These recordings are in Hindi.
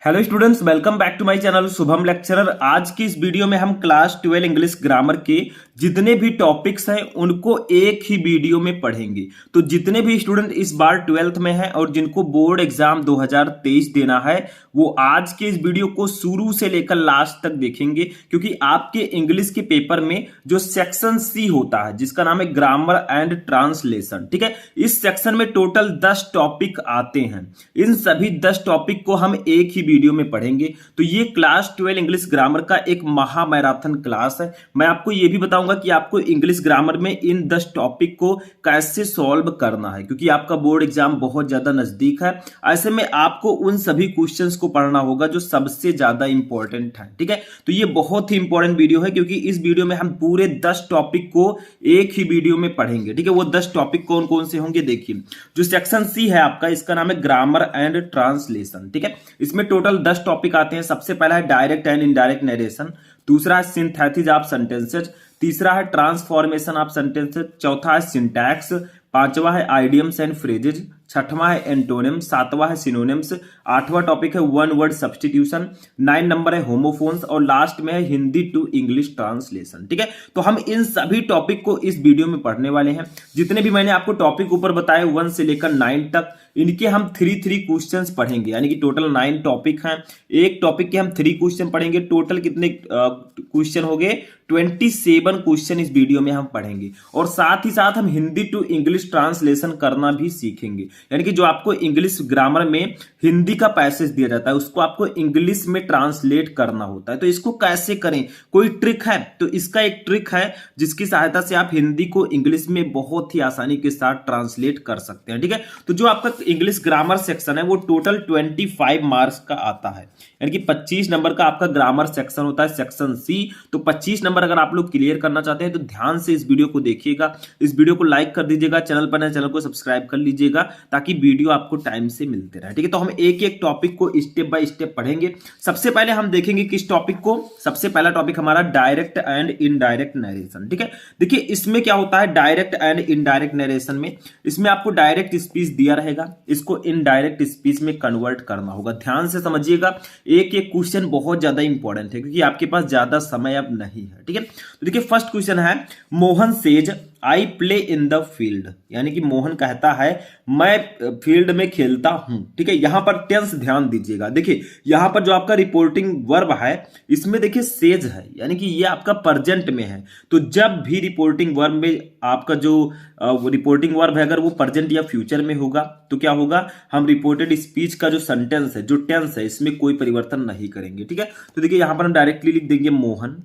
Hello students, welcome back to my channel Shubham lecturer. आज की इस वीडियो में हम क्लास 12 इंग्लिश ग्रामर के जितने भी टॉपिक्स हैं उनको एक ही वीडियो में पढ़ेंगे। तो जितने भी स्टूडेंट इस बार 12th में हैं और जिनको बोर्ड एग्जाम 2023 देना है वो आज के इस वीडियो को शुरू से लेकर लास्ट तक देखेंगे, क्योंकि आपके इंग्लिश के पेपर में जो सेक्शन सी होता है जिसका नाम है ग्रामर एंड ट्रांसलेशन, ठीक है, इस सेक्शन में टोटल 10 टॉपिक आते हैं। इन सभी 10 टॉपिक को हम एक ही वीडियो में पढ़ेंगे। तो ये क्लास 12 इंग्लिश ग्रामर का एक महा मैराथन क्लास है। मैं आपको ये भी बताऊंगा कि आपको इंग्लिश ग्रामर में इन 10 टॉपिक को कैसे सॉल्व करना है, क्योंकि आपका बोर्ड एग्जाम बहुत ज्यादा नजदीक है। ऐसे में आपको उन सभी क्वेश्चंस को पढ़ना होगा जो सबसे ज्यादा इंपॉर्टेंट है, ठीक है। तो ये बहुत ही इंपॉर्टेंट वीडियो है, क्योंकि इस वीडियो में हम पूरे 10 टॉपिक को एक ही वीडियो में पढ़ेंगे, ठीक है। वो 10 टॉपिक कौन कौन से होंगे देखिए। जो सेक्शन सी है आपका, इसका नाम है ग्रामर एंड ट्रांसलेशन, ठीक है। इसमें टोटल 10 टॉपिक आते हैं। सबसे पहला है डायरेक्ट एंड इनडायरेक्ट नरेशन, दूसरा है सिंथेसिस ऑफ सेंटेंसेज, तीसरा है ट्रांसफॉर्मेशन ऑफ सेंटेंसेज, चौथा है सिंटैक्स, पांचवा है आइडियम्स एंड फ्रेजेज, छठवां है एंटोनिम्स, सातवां है सिनोनिम्स, आठवां टॉपिक है वन वर्ड सब्स्टिट्यूशन, 9 नंबर है होमोफोन्स और लास्ट में है हिंदी टू इंग्लिश ट्रांसलेशन, ठीक है। तो हम इन सभी टॉपिक को इस वीडियो में पढ़ने वाले हैं। जितने भी मैंने आपको टॉपिक ऊपर बताए 1 से लेकर 9 तक, इनके हम 3 क्वेश्चंस पढ़ेंगे, यानी कि टोटल 9 टॉपिक हैं। एक टॉपिक के हम 3 क्वेश्चन पढ़ेंगे। टोटल कितने क्वेश्चन हो गए? 27 क्वेश्चन इस वीडियो में हम पढ़ेंगे। और साथ ही साथ हम हिंदी टू इंग्लिश ट्रांसलेशन करना भी सीखेंगे, यानी कि जो आपको इंग्लिश ग्रामर में हिंदी का पैसेज दिया जाता है उसको आपको इंग्लिश में ट्रांसलेट करना होता है। तो इसको कैसे करें, कोई ट्रिक है? तो इसका एक ट्रिक है जिसकी सहायता से आप हिंदी को इंग्लिश में बहुत ही आसानी के साथ ट्रांसलेट कर सकते हैं, ठीक है। तो जो आपका इंग्लिश ग्रामर सेक्शन है वो टोटल 25 मार्क्स का आता है, यानी कि 25 नंबर का आपका ग्रामर सेक्शन होता है, सेक्शन सी। तो 25 नंबर अगर आप लोग क्लियर करना चाहते हैं तो ध्यान से इस वीडियो को देखिएगा, इस वीडियो को लाइक कर दीजिएगा, चैनल पर नए चैनल को सब्सक्राइब कर लीजिएगा ताकि वीडियो आपको टाइम से मिलते रहे, ठीक है। तो हम एक एक टॉपिक को स्टेप बाय स्टेप पढ़ेंगे। सबसे पहले हम देखेंगे किस टॉपिक को। सबसे पहला टॉपिक हमारा डायरेक्ट एंड इनडायरेक्ट नरेशन, ठीक है। देखिए इसमें क्या होता है डायरेक्ट एंड इनडायरेक्ट नरेशन में, इसमें आपको डायरेक्ट स्पीच दिया रहेगा, इसको इनडायरेक्ट स्पीच में कन्वर्ट करना होगा। ध्यान से समझिएगा, एक एक क्वेश्चन बहुत ज्यादा इंपॉर्टेंट है क्योंकि आपके पास ज्यादा समय अब नहीं है, ठीक है। तो देखिए फर्स्ट क्वेश्चन है, Mohan says I play in the field, यानी कि मोहन कहता है मैं फील्ड में खेलता हूं, ठीक है। यहां पर टेंस ध्यान दीजिएगा। देखिए यहां पर जो आपका रिपोर्टिंग वर्ब है इसमें देखिए सेज है, यानी कि ये आपका प्रेजेंट में है। तो जब भी रिपोर्टिंग वर्ब में आपका जो रिपोर्टिंग वर्ब है अगर वो प्रेजेंट या फ्यूचर में होगा तो क्या होगा, हम रिपोर्टेड स्पीच का जो सेंटेंस है, जो टेंस है, इसमें कोई परिवर्तन नहीं करेंगे, ठीक है। तो देखिए यहां पर हम डायरेक्टली लिख देंगे मोहन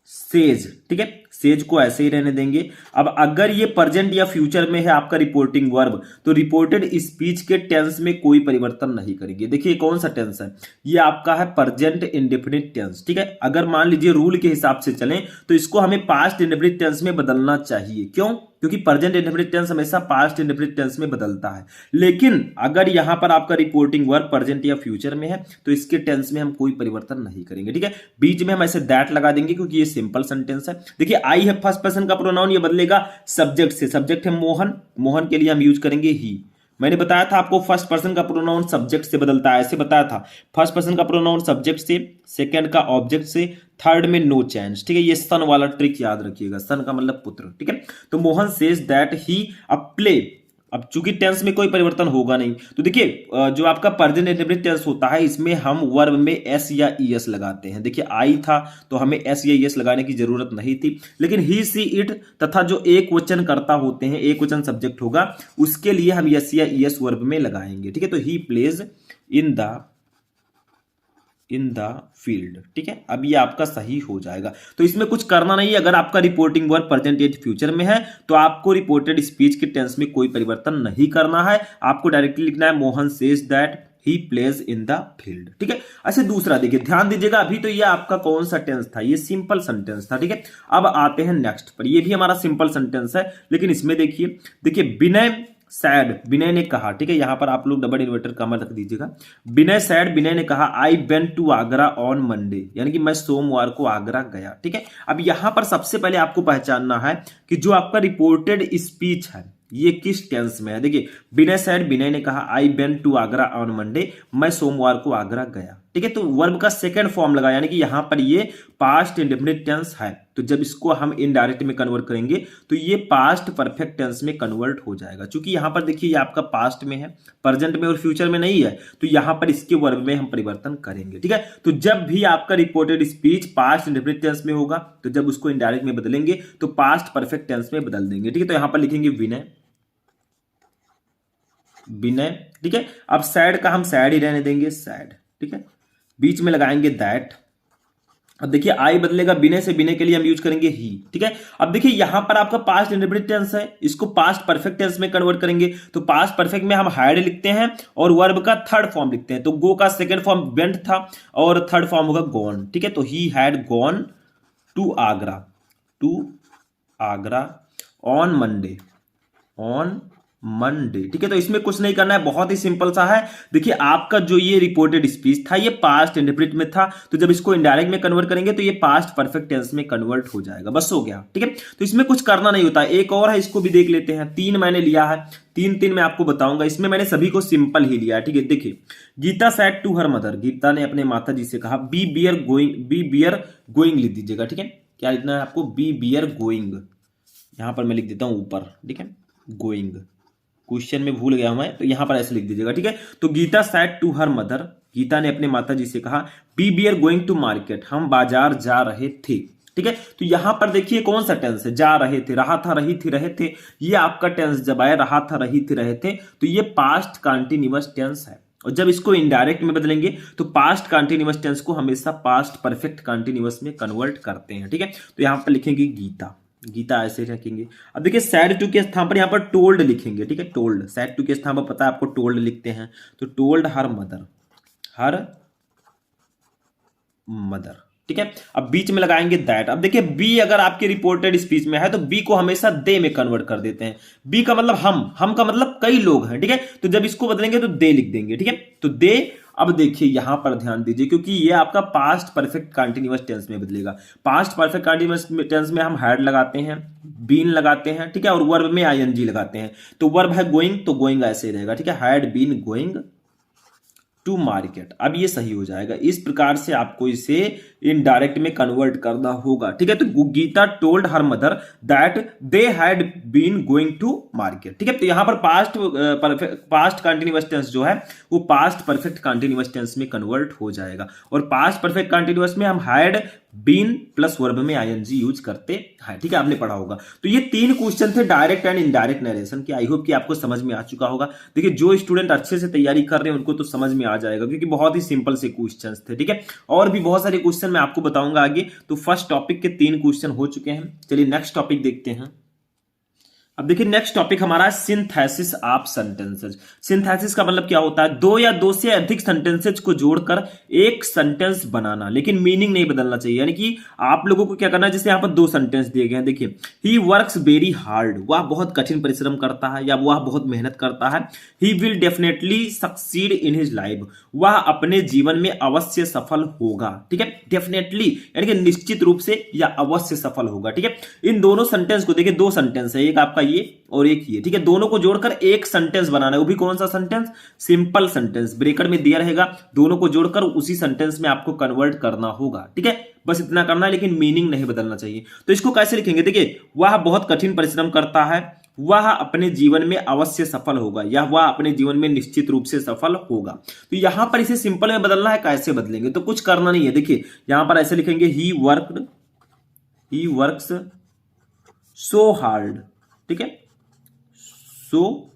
सेज, ठीक है, सेज को ऐसे ही रहने देंगे। अब अगर ये प्रेजेंट या फ्यूचर में है आपका रिपोर्टिंग वर्ब तो रिपोर्टेड स्पीच के टेंस में कोई परिवर्तन नहीं करेंगे। देखिए कौन सा टेंस है, ये आपका है प्रेजेंट इंडेफिनिट टेंस, ठीक है। अगर मान लीजिए रूल के हिसाब से चलें तो इसको हमें पास्ट इंडेफिनिट टेंस में बदलना चाहिए। क्यों? क्योंकि प्रेजेंट इंडेफिनिट टेंस हमेशा पास्ट इंडेफिनिट टेंस में बदलता है। लेकिन अगर यहां पर आपका रिपोर्टिंग वर्ब प्रेजेंट या फ्यूचर में है तो इसके टेंस में हम कोई परिवर्तन नहीं करेंगे, ठीक है। बीच में हम ऐसे दैट लगा देंगे क्योंकि ये सिंपल सेंटेंस है। देखिए आई है फर्स्ट पर्सन का प्रोनाउन, ये बदलेगा सब्जेक्ट से। सब्जेक्ट है मोहन, मोहन के लिए हम यूज करेंगे ही। मैंने बताया था आपको फर्स्ट पर्सन का प्रोनाउन सब्जेक्ट से बदलता है, ऐसे बताया था। फर्स्ट पर्सन का प्रोनाउन सब्जेक्ट से, सेकंड का ऑब्जेक्ट से, थर्ड में नो चेंज, ठीक है। ये सन वाला ट्रिक याद रखिएगा, सन का मतलब पुत्र, ठीक है। तो Mohan says that he a play, अब चूंकि टेंस में कोई परिवर्तन होगा नहीं तो देखिए जो आपका प्रेजेंट इंडेफिनिट टेंस होता है इसमें हम वर्ब में एस या ईएस लगाते हैं। देखिए आई था तो हमें एस या ईएस लगाने की जरूरत नहीं थी, लेकिन ही सी इट तथा जो एक वचन कर्ता होते हैं, एक वचन सब्जेक्ट होगा, उसके लिए हम एस या ईएस वर्ब में लगाएंगे, ठीक है। तो he plays in the field, ठीक है। अब ये आपका सही हो जाएगा। तो इसमें कुछ करना नहीं है। अगर आपका रिपोर्टिंग वर्ब प्रेजेंट या फ्यूचर में है तो आपको रिपोर्टेड स्पीच के टेंस में कोई परिवर्तन नहीं करना है। आपको डायरेक्टली लिखना है Mohan says that he plays in the field, ठीक है। ऐसे दूसरा देखिए ध्यान दीजिएगा, अभी तो ये आपका कौन सा टेंस था, ये सिंपल सेंटेंस था, ठीक है। अब आते हैं नेक्स्ट पर, ये भी हमारा सिंपल सेंटेंस है, लेकिन इसमें देखिए विनय सैड, विनय ने कहा, ठीक है। यहां पर आप लोग डबल इन्वर्टर कॉमा रख दीजिएगा। विनय सैड, विनय ने कहा I went to Agra on Monday, यानी कि मैं सोमवार को आगरा गया, ठीक है। अब यहां पर सबसे पहले आपको पहचानना है कि जो आपका रिपोर्टेड स्पीच है ये किस टेंस में है? देखिए, विनय सेड, विनय ने कहा I went to Agra on Monday, मैं सोमवार को आगरा गया। ठीक है, तो वर्ब का सेकंड फॉर्म लगा, यानी कि यहां पर ये पास्ट इंडेफिनिट टेंस है। तो जब इसको हम इनडायरेक्ट में कन्वर्ट करेंगे तो ये पास्ट परफेक्ट टेंस में कन्वर्ट हो जाएगा। क्योंकि यहां पर देखिए ये आपका पास्ट में है, प्रेजेंट में और फ्यूचर में नहीं है, तो यहां पर इसके वर्ब में हम परिवर्तन करेंगे। ठीक है, तो जब भी आपका reported speech past indefinite tense में होगा तो जब उसको इनडायरेक्ट में बदलेंगे तो पास्ट परफेक्ट टेंस में बदल देंगे। ठीक है, तो यहां पर लिखेंगे विनय, विनय। ठीक है, अब सैड का हम सैड ही रहने देंगे, सैड। ठीक है, बीच में लगाएंगे दैट। अब देखिए आई बदलेगा विनय से, विनय के लिए हम यूज करेंगे ही। ठीक है, अब देखिए यहां पर आपका पास्ट इंडेफिनिट टेंस है, इसको पास्ट परफेक्ट टेंस में कन्वर्ट करेंगे तो पास्ट परफेक्ट में हम हैड लिखते हैं और वर्ब का थर्ड फॉर्म लिखते हैं। तो गो का सेकंड फॉर्म वेंट था और थर्ड फॉर्म होगा गॉन। ठीक है, तो he had gone to Agra, to Agra on Monday, on Monday. ठीक है, तो इसमें कुछ नहीं करना है, बहुत ही सिंपल सा है। देखिए आपका जो ये रिपोर्टेड स्पीच था ये पास्ट इंडेफिनिट में था, तो जब इसको इनडायरेक्ट में कन्वर्ट करेंगे तो ये पास्ट परफेक्ट टेंस में कन्वर्ट हो जाएगा, बस हो गया। ठीक है, तो इसमें कुछ करना नहीं होता। एक और है, इसको भी देख लेते हैं। 3 मैंने लिया है, 3 मैं आपको बताऊंगा। इसमें मैंने सभी को सिंपल ही लिया है। ठीक है, देखिए Geeta said to her mother, Geeta ने अपने माता जी से कहा बी बियर गोइंग लिख दीजिएगा। ठीक है, क्या लिखना है आपको? बी बियर गोइंग, यहां पर मैं लिख देता हूं ऊपर। ठीक है, गोइंग, क्वेश्चन में भूल गया मैं, तो यहां पर ऐसे लिख दीजिएगा। ठीक है, तो Geeta said to her mother, Geeta ने अपने माता जी से कहा we were going to market, हम बाजार जा रहे थे। ठीक है, तो यहां पर देखिए कौन सा टेंस है? जा रहे थे, रहा था, रही थी, रहे थे। ये आपका टेंस जब आया रहा था, रही थी, रहे थे, तो ये पास्ट कंटीन्यूअस टेंस है। और जब इसको इनडायरेक्ट में बदलेंगे तो पास्ट कंटीन्यूअस टेंस को हमेशा पास्ट परफेक्ट कंटीन्यूअस में कन्वर्ट करते हैं। ठीक है, तो यहां पर लिखेंगे गीता, गीता ऐसे रखेंगे। अब देखिए सैड टू के स्थान पर यहां पर टोल्ड लिखेंगे। ठीक है, टोल्ड, सैड टू के स्थान पर पता है आपको टोल्ड लिखते हैं, तो told her mother, her mother. ठीक है, अब बीच में लगाएंगे दैट। अब देखिए बी अगर आपके रिपोर्टेड स्पीच में है तो बी को हमेशा दे में कन्वर्ट कर देते हैं। बी का मतलब हम का मतलब कई लोग हैं। ठीक है, तो जब इसको बदलेंगे तो दे लिख देंगे। ठीक है, तो दे। अब देखिए यहां पर ध्यान दीजिए, क्योंकि ये आपका पास्ट परफेक्ट कंटीन्यूअस टेंस में बदलेगा। पास्ट परफेक्ट कंटीन्यूअस टेंस में हम हैड लगाते हैं, बीन लगाते हैं। ठीक है, और वर्ब में आईएनजी लगाते हैं। तो वर्ब है गोइंग, तो गोइंग ऐसे रहेगा। ठीक है, had been going to market. अब ये सही हो जाएगा। इस प्रकार से आपको इसे इनडायरेक्ट में कन्वर्ट करना होगा। ठीक है, तो Geeta told her mother that they had been going to market. ठीक है, तो यहां पर पास्ट कंटीन्यूअस टेंस जो है वो पास्ट परफेक्ट कंटीन्यूअस टेंस में कन्वर्ट हो जाएगा। और पास्ट परफेक्ट कंटीन्यूअस में हम हैड बीन प्लस वर्ब में आईएनजी यूज करते हैं। ठीक है, आपने पढ़ा होगा। तो ये 3 क्वेश्चन थे डायरेक्ट एंड इनडायरेक्ट नरेशन के। आई होप कि आपको समझ में आ चुका होगा। देखिए जो स्टूडेंट अच्छे से तैयारी कर रहे हैं उनको तो समझ में आ जाएगा, क्योंकि बहुत ही सिंपल से क्वेश्चंस थे। ठीक है, और भी बहुत सारे क्वेश्चन मैं आपको बताऊंगा आगे। तो फर्स्ट टॉपिक के 3 क्वेश्चन हो चुके हैं। चलिए नेक्स्ट टॉपिक देखते हैं। अब देखिए नेक्स्ट टॉपिक हमारा है सिंथेसिस ऑफ सेंटेंसेस। सिंथेसिस का मतलब क्या होता है? 2 या 2 से अधिक सेंटेंसेस को जोड़कर एक सेंटेंस बनाना, लेकिन मीनिंग नहीं बदलना चाहिए। यानी कि आप लोगों को क्या करना है, जैसे यहाँ पर 2 सेंटेंस दिए गए हैं। देखिए ही वर्क्स वेरी हार्ड, वह बहुत कठिन परिश्रम करता है या वह बहुत मेहनत करता है। ही will definitely succeed in his life, वह अपने जीवन में अवश्य सफल होगा। ठीक है, डेफिनेटली यानी कि निश्चित रूप से या अवश्य सफल होगा। ठीक है, इन दोनों सेंटेंस को देखिए, 2 सेंटेंस है, एक आपका ये और एक ये। ठीक है, दोनों को जोड़कर एक सेंटेंस बनाना है। वो भी कौन सा सेंटेंस? Simple sentence. ब्रेकेट में दिया रहेगा, दोनों को जोड़कर उसी सेंटेंस में आपको कन्वर्ट करना होगा। ठीक है, बस इतना करना है, लेकिन मीनिंग नहीं बदलना चाहिए। तो इसको कैसे लिखेंगे? देखिए वह बहुत कठिन परिश्रम करता है, वह अपने जीवन में अवश्य सफल होगा, या वह अपने जीवन में निश्चित रूप से सफल होगा। तो यहां पर इसे सिंपल में बदलना है। कैसे बदलेंगे? तो कुछ करना नहीं है। देखिए यहां पर ऐसे लिखेंगे ही वर्क्स सो हार्ड। ठीक है, सो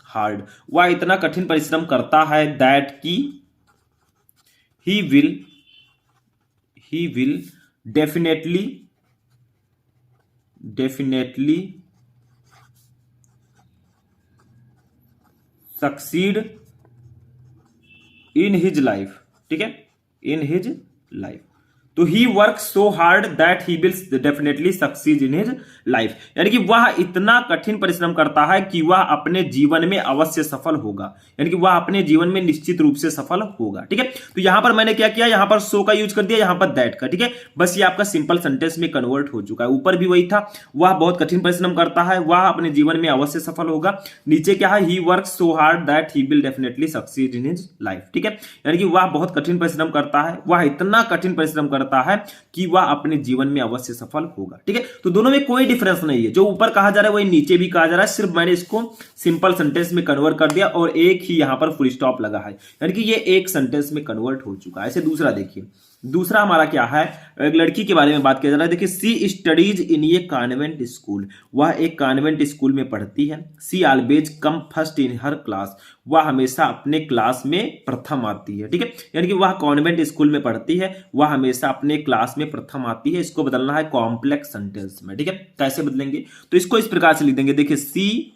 हार्ड, वह इतना कठिन परिश्रम करता है दैट की he will definitely succeed in his life. ठीक है, इन हिज लाइफ। तो he work so hard that he will definitely succeed in his life, यानी कि वह इतना कठिन परिश्रम करता है कि वह अपने जीवन में अवश्य सफल होगा, यानी कि वह अपने जीवन में निश्चित रूप से सफल होगा। ठीक है, तो यहां पर मैंने क्या किया, यहां पर सो का यूज कर दिया, यहां पर दैट का। ठीक है, बस ये आपका सिंपल सेंटेंस में कन्वर्ट हो चुका है। ऊपर भी वही था, वह बहुत कठिन परिश्रम करता है, वह अपने जीवन में अवश्य सफल होगा। नीचे क्या है, he work so hard that he will definitely succeed in his life. ठीक है, यानी कि वह बहुत कठिन परिश्रम करता है, वह इतना कठिन परिश्रम करता है कि वह अपने जीवन में अवश्य सफल होगा। ठीक है, तो दोनों में कोई डिफरेंस नहीं है, जो ऊपर कहा जा रहा है वही नीचे भी कहा जा रहा है, सिर्फ मैंने इसको सिंपल सेंटेंस में कन्वर्ट कर दिया और एक ही यहां पर फुल स्टॉप लगा है, यानी कि ये एक सेंटेंस में कन्वर्ट हो चुका है। ऐसे दूसरा देखिए, दूसरा हमारा क्या है, एक लड़की के बारे में बात किया जा रहा है। देखिए, she studies in a convent school, वह एक कॉन्वेंट स्कूल में पढ़ती है। She always come first in her class, वह हमेशा अपने क्लास में प्रथम आती है। ठीक है, यानी कि वह कॉन्वेंट स्कूल में पढ़ती है, वह हमेशा अपने क्लास में प्रथम आती है। इसको बदलना है कॉम्प्लेक्स सेंटेंस में। ठीक है, कैसे बदलेंगे, तो इसको इस प्रकार से लिख देंगे। देखिए, सी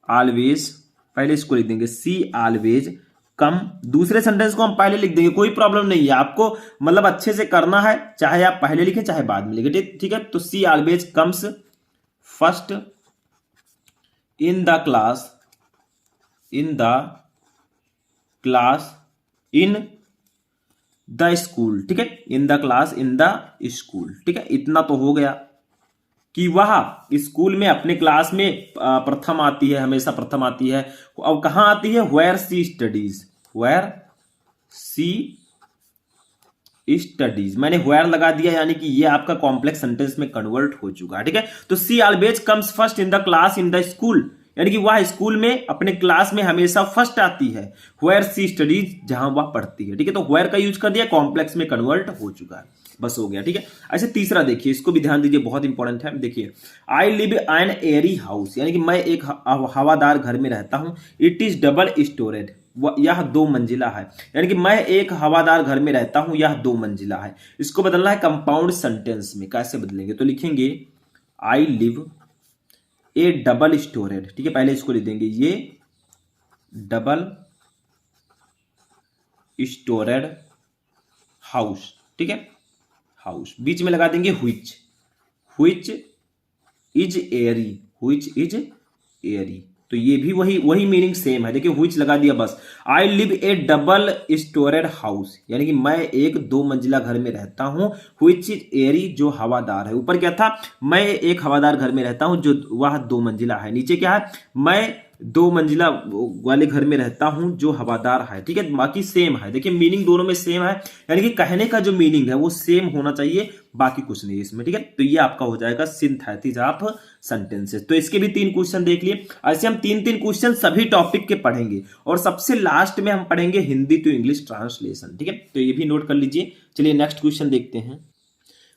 ऑलवेज, पहले इसको लिख देंगे सी ऑलवेज कम, दूसरे सेंटेंस को हम पहले लिख देंगे, कोई प्रॉब्लम नहीं है आपको, मतलब अच्छे से करना है, चाहे आप पहले लिखें चाहे बाद में लिखें। ठीक है, तो she always comes first in the class, in the school. ठीक है, in the class in the school. ठीक है, इतना तो हो गया कि वह स्कूल में अपने क्लास में प्रथम आती है, हमेशा प्रथम आती है। अब कहां आती है, where she studies, where she studies, मैंने वेयर लगा दिया, यानी कि ये आपका कॉम्प्लेक्स सेंटेंस में कन्वर्ट हो चुका है। ठीक है, तो she always comes first in the class in the school, यानी कि वह स्कूल में अपने क्लास में हमेशा फर्स्ट आती है। वेयर सी स्टडीज, जहां वह पढ़ती है। ठीक है, तो वेयर का यूज कर दिया, कॉम्प्लेक्स में कन्वर्ट हो चुका है, बस हो गया। ठीक है, ऐसे तीसरा देखिए, इसको भी ध्यान दीजिए, बहुत इंपॉर्टेंट है। देखिए, I live an airy house, यानी कि मैं एक हवादार घर में रहता हूं। इट इज डबल स्टोरेड, यह 2 मंजिला है, यानी कि मैं एक हवादार घर में रहता हूं, यह 2 मंजिला है। इसको बदलना है कंपाउंड सेंटेंस में। कैसे बदलेंगे, तो लिखेंगे I live A double storeyed. ठीक है, पहले इसको लिख देंगे, ये डबल स्टोरेड हाउस। ठीक है, हाउस, बीच में लगा देंगे which, which is Airy, which is Airy, तो ये भी वही मीनिंग सेम है। देखिए, व्हिच लगा दिया बस। I live A double storeyed house, यानी कि मैं एक 2 मंजिला घर में रहता हूं। व्हिच इज एयरी, जो हवादार है। ऊपर क्या था, मैं एक हवादार घर में रहता हूं, जो वह 2 मंजिला है। नीचे क्या है, मैं 2 मंजिला वाले घर में रहता हूं जो हवादार है। ठीक है, बाकी सेम है। देखिए, मीनिंग दोनों में सेम है, यानी कि कहने का जो मीनिंग है वो सेम होना चाहिए, बाकी कुछ नहीं इसमें। ठीक है, तो ये आपका हो जाएगा सिंथेसिस ऑफ सेंटेंसेस। तो इसके भी 3 क्वेश्चन देख लिए। ऐसे हम 3-3 क्वेश्चन सभी टॉपिक के पढ़ेंगे और सबसे लास्ट में हम पढ़ेंगे हिंदी टू इंग्लिश ट्रांसलेशन। ठीक है, तो ये भी नोट कर लीजिए। चलिए नेक्स्ट क्वेश्चन देखते हैं।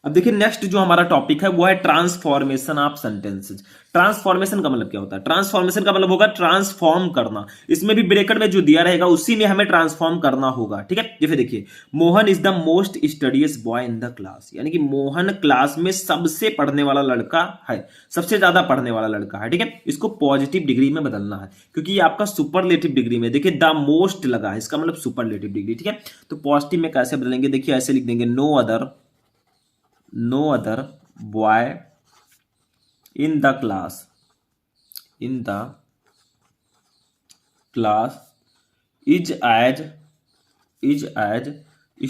अब देखिए, नेक्स्ट जो हमारा टॉपिक है वो है ट्रांसफॉर्मेशन ऑफ सेंटेंसेस। ट्रांसफॉर्मेशन का मतलब क्या होता है, ट्रांसफॉर्मेशन का मतलब होगा ट्रांसफॉर्म करना। इसमें भी ब्रैकेट में जो दिया रहेगा उसी में हमें ट्रांसफॉर्म करना होगा। ठीक है, जैसे देखिए, Mohan is the most studies boy in the class, यानी कि मोहन क्लास में सबसे पढ़ने वाला लड़का है, सबसे ज्यादा पढ़ने वाला लड़का है। ठीक है, इसको पॉजिटिव डिग्री में बदलना है, क्योंकि ये आपका सुपरलेटिव डिग्री में, देखिए द मोस्ट लगा है, इसका मतलब सुपरलेटिव डिग्री। ठीक है, तो पॉजिटिव में कैसे बदलेंगे, देखिए ऐसे लिख देंगे, no other boy in the class is as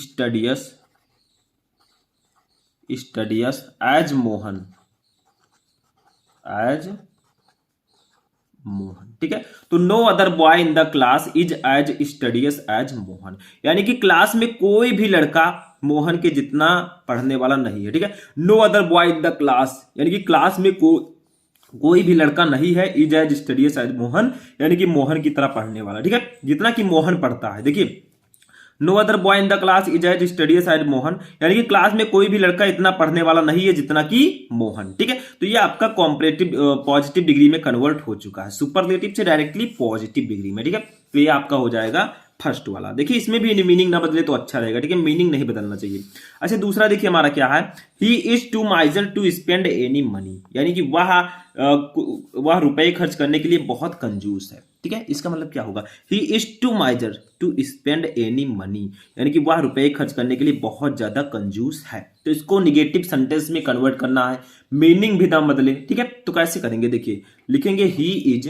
studious as Mohan. ठीक है, तो no other boy in the class is as studious as Mohan, यानी कि क्लास में कोई भी लड़का मोहन के जितना पढ़ने वाला नहीं है। ठीक है, no other boy in the class, यानी कि क्लास में कोई भी लड़का नहीं है, is as studious as Mohan, यानी कि मोहन की तरह पढ़ने वाला। ठीक है, जितना कि मोहन पढ़ता है। देखिए, no other boy in the class is as studies as Mohan, यानी कि क्लास में कोई भी लड़का इतना पढ़ने वाला नहीं है जितना कि मोहन। ठीक है, तो ये आपका कॉम्परेटिव पॉजिटिव डिग्री में कन्वर्ट हो चुका है, सुपरलेटिव से डायरेक्टली पॉजिटिव डिग्री में। ठीक है, तो ये आपका हो जाएगा फर्स्ट वाला। देखिए, इसमें भी मीनिंग ना बदले तो अच्छा रहेगा। ठीक है, मीनिंग नहीं बदलना चाहिए। अच्छा, दूसरा देखिए हमारा क्या है, he is too miser to spend any money, यानी कि वह रुपए खर्च करने के लिए बहुत कंजूस है। ठीक है, इसका मतलब क्या होगा, he is too miser to spend any money, यानी कि वह रुपए खर्च करने के लिए बहुत ज्यादा कंजूस है। तो इसको निगेटिव सेंटेंस में कन्वर्ट करना है, मीनिंग भी ना बदले। ठीक है, तो कैसे करेंगे, देखिए लिखेंगे ही इज,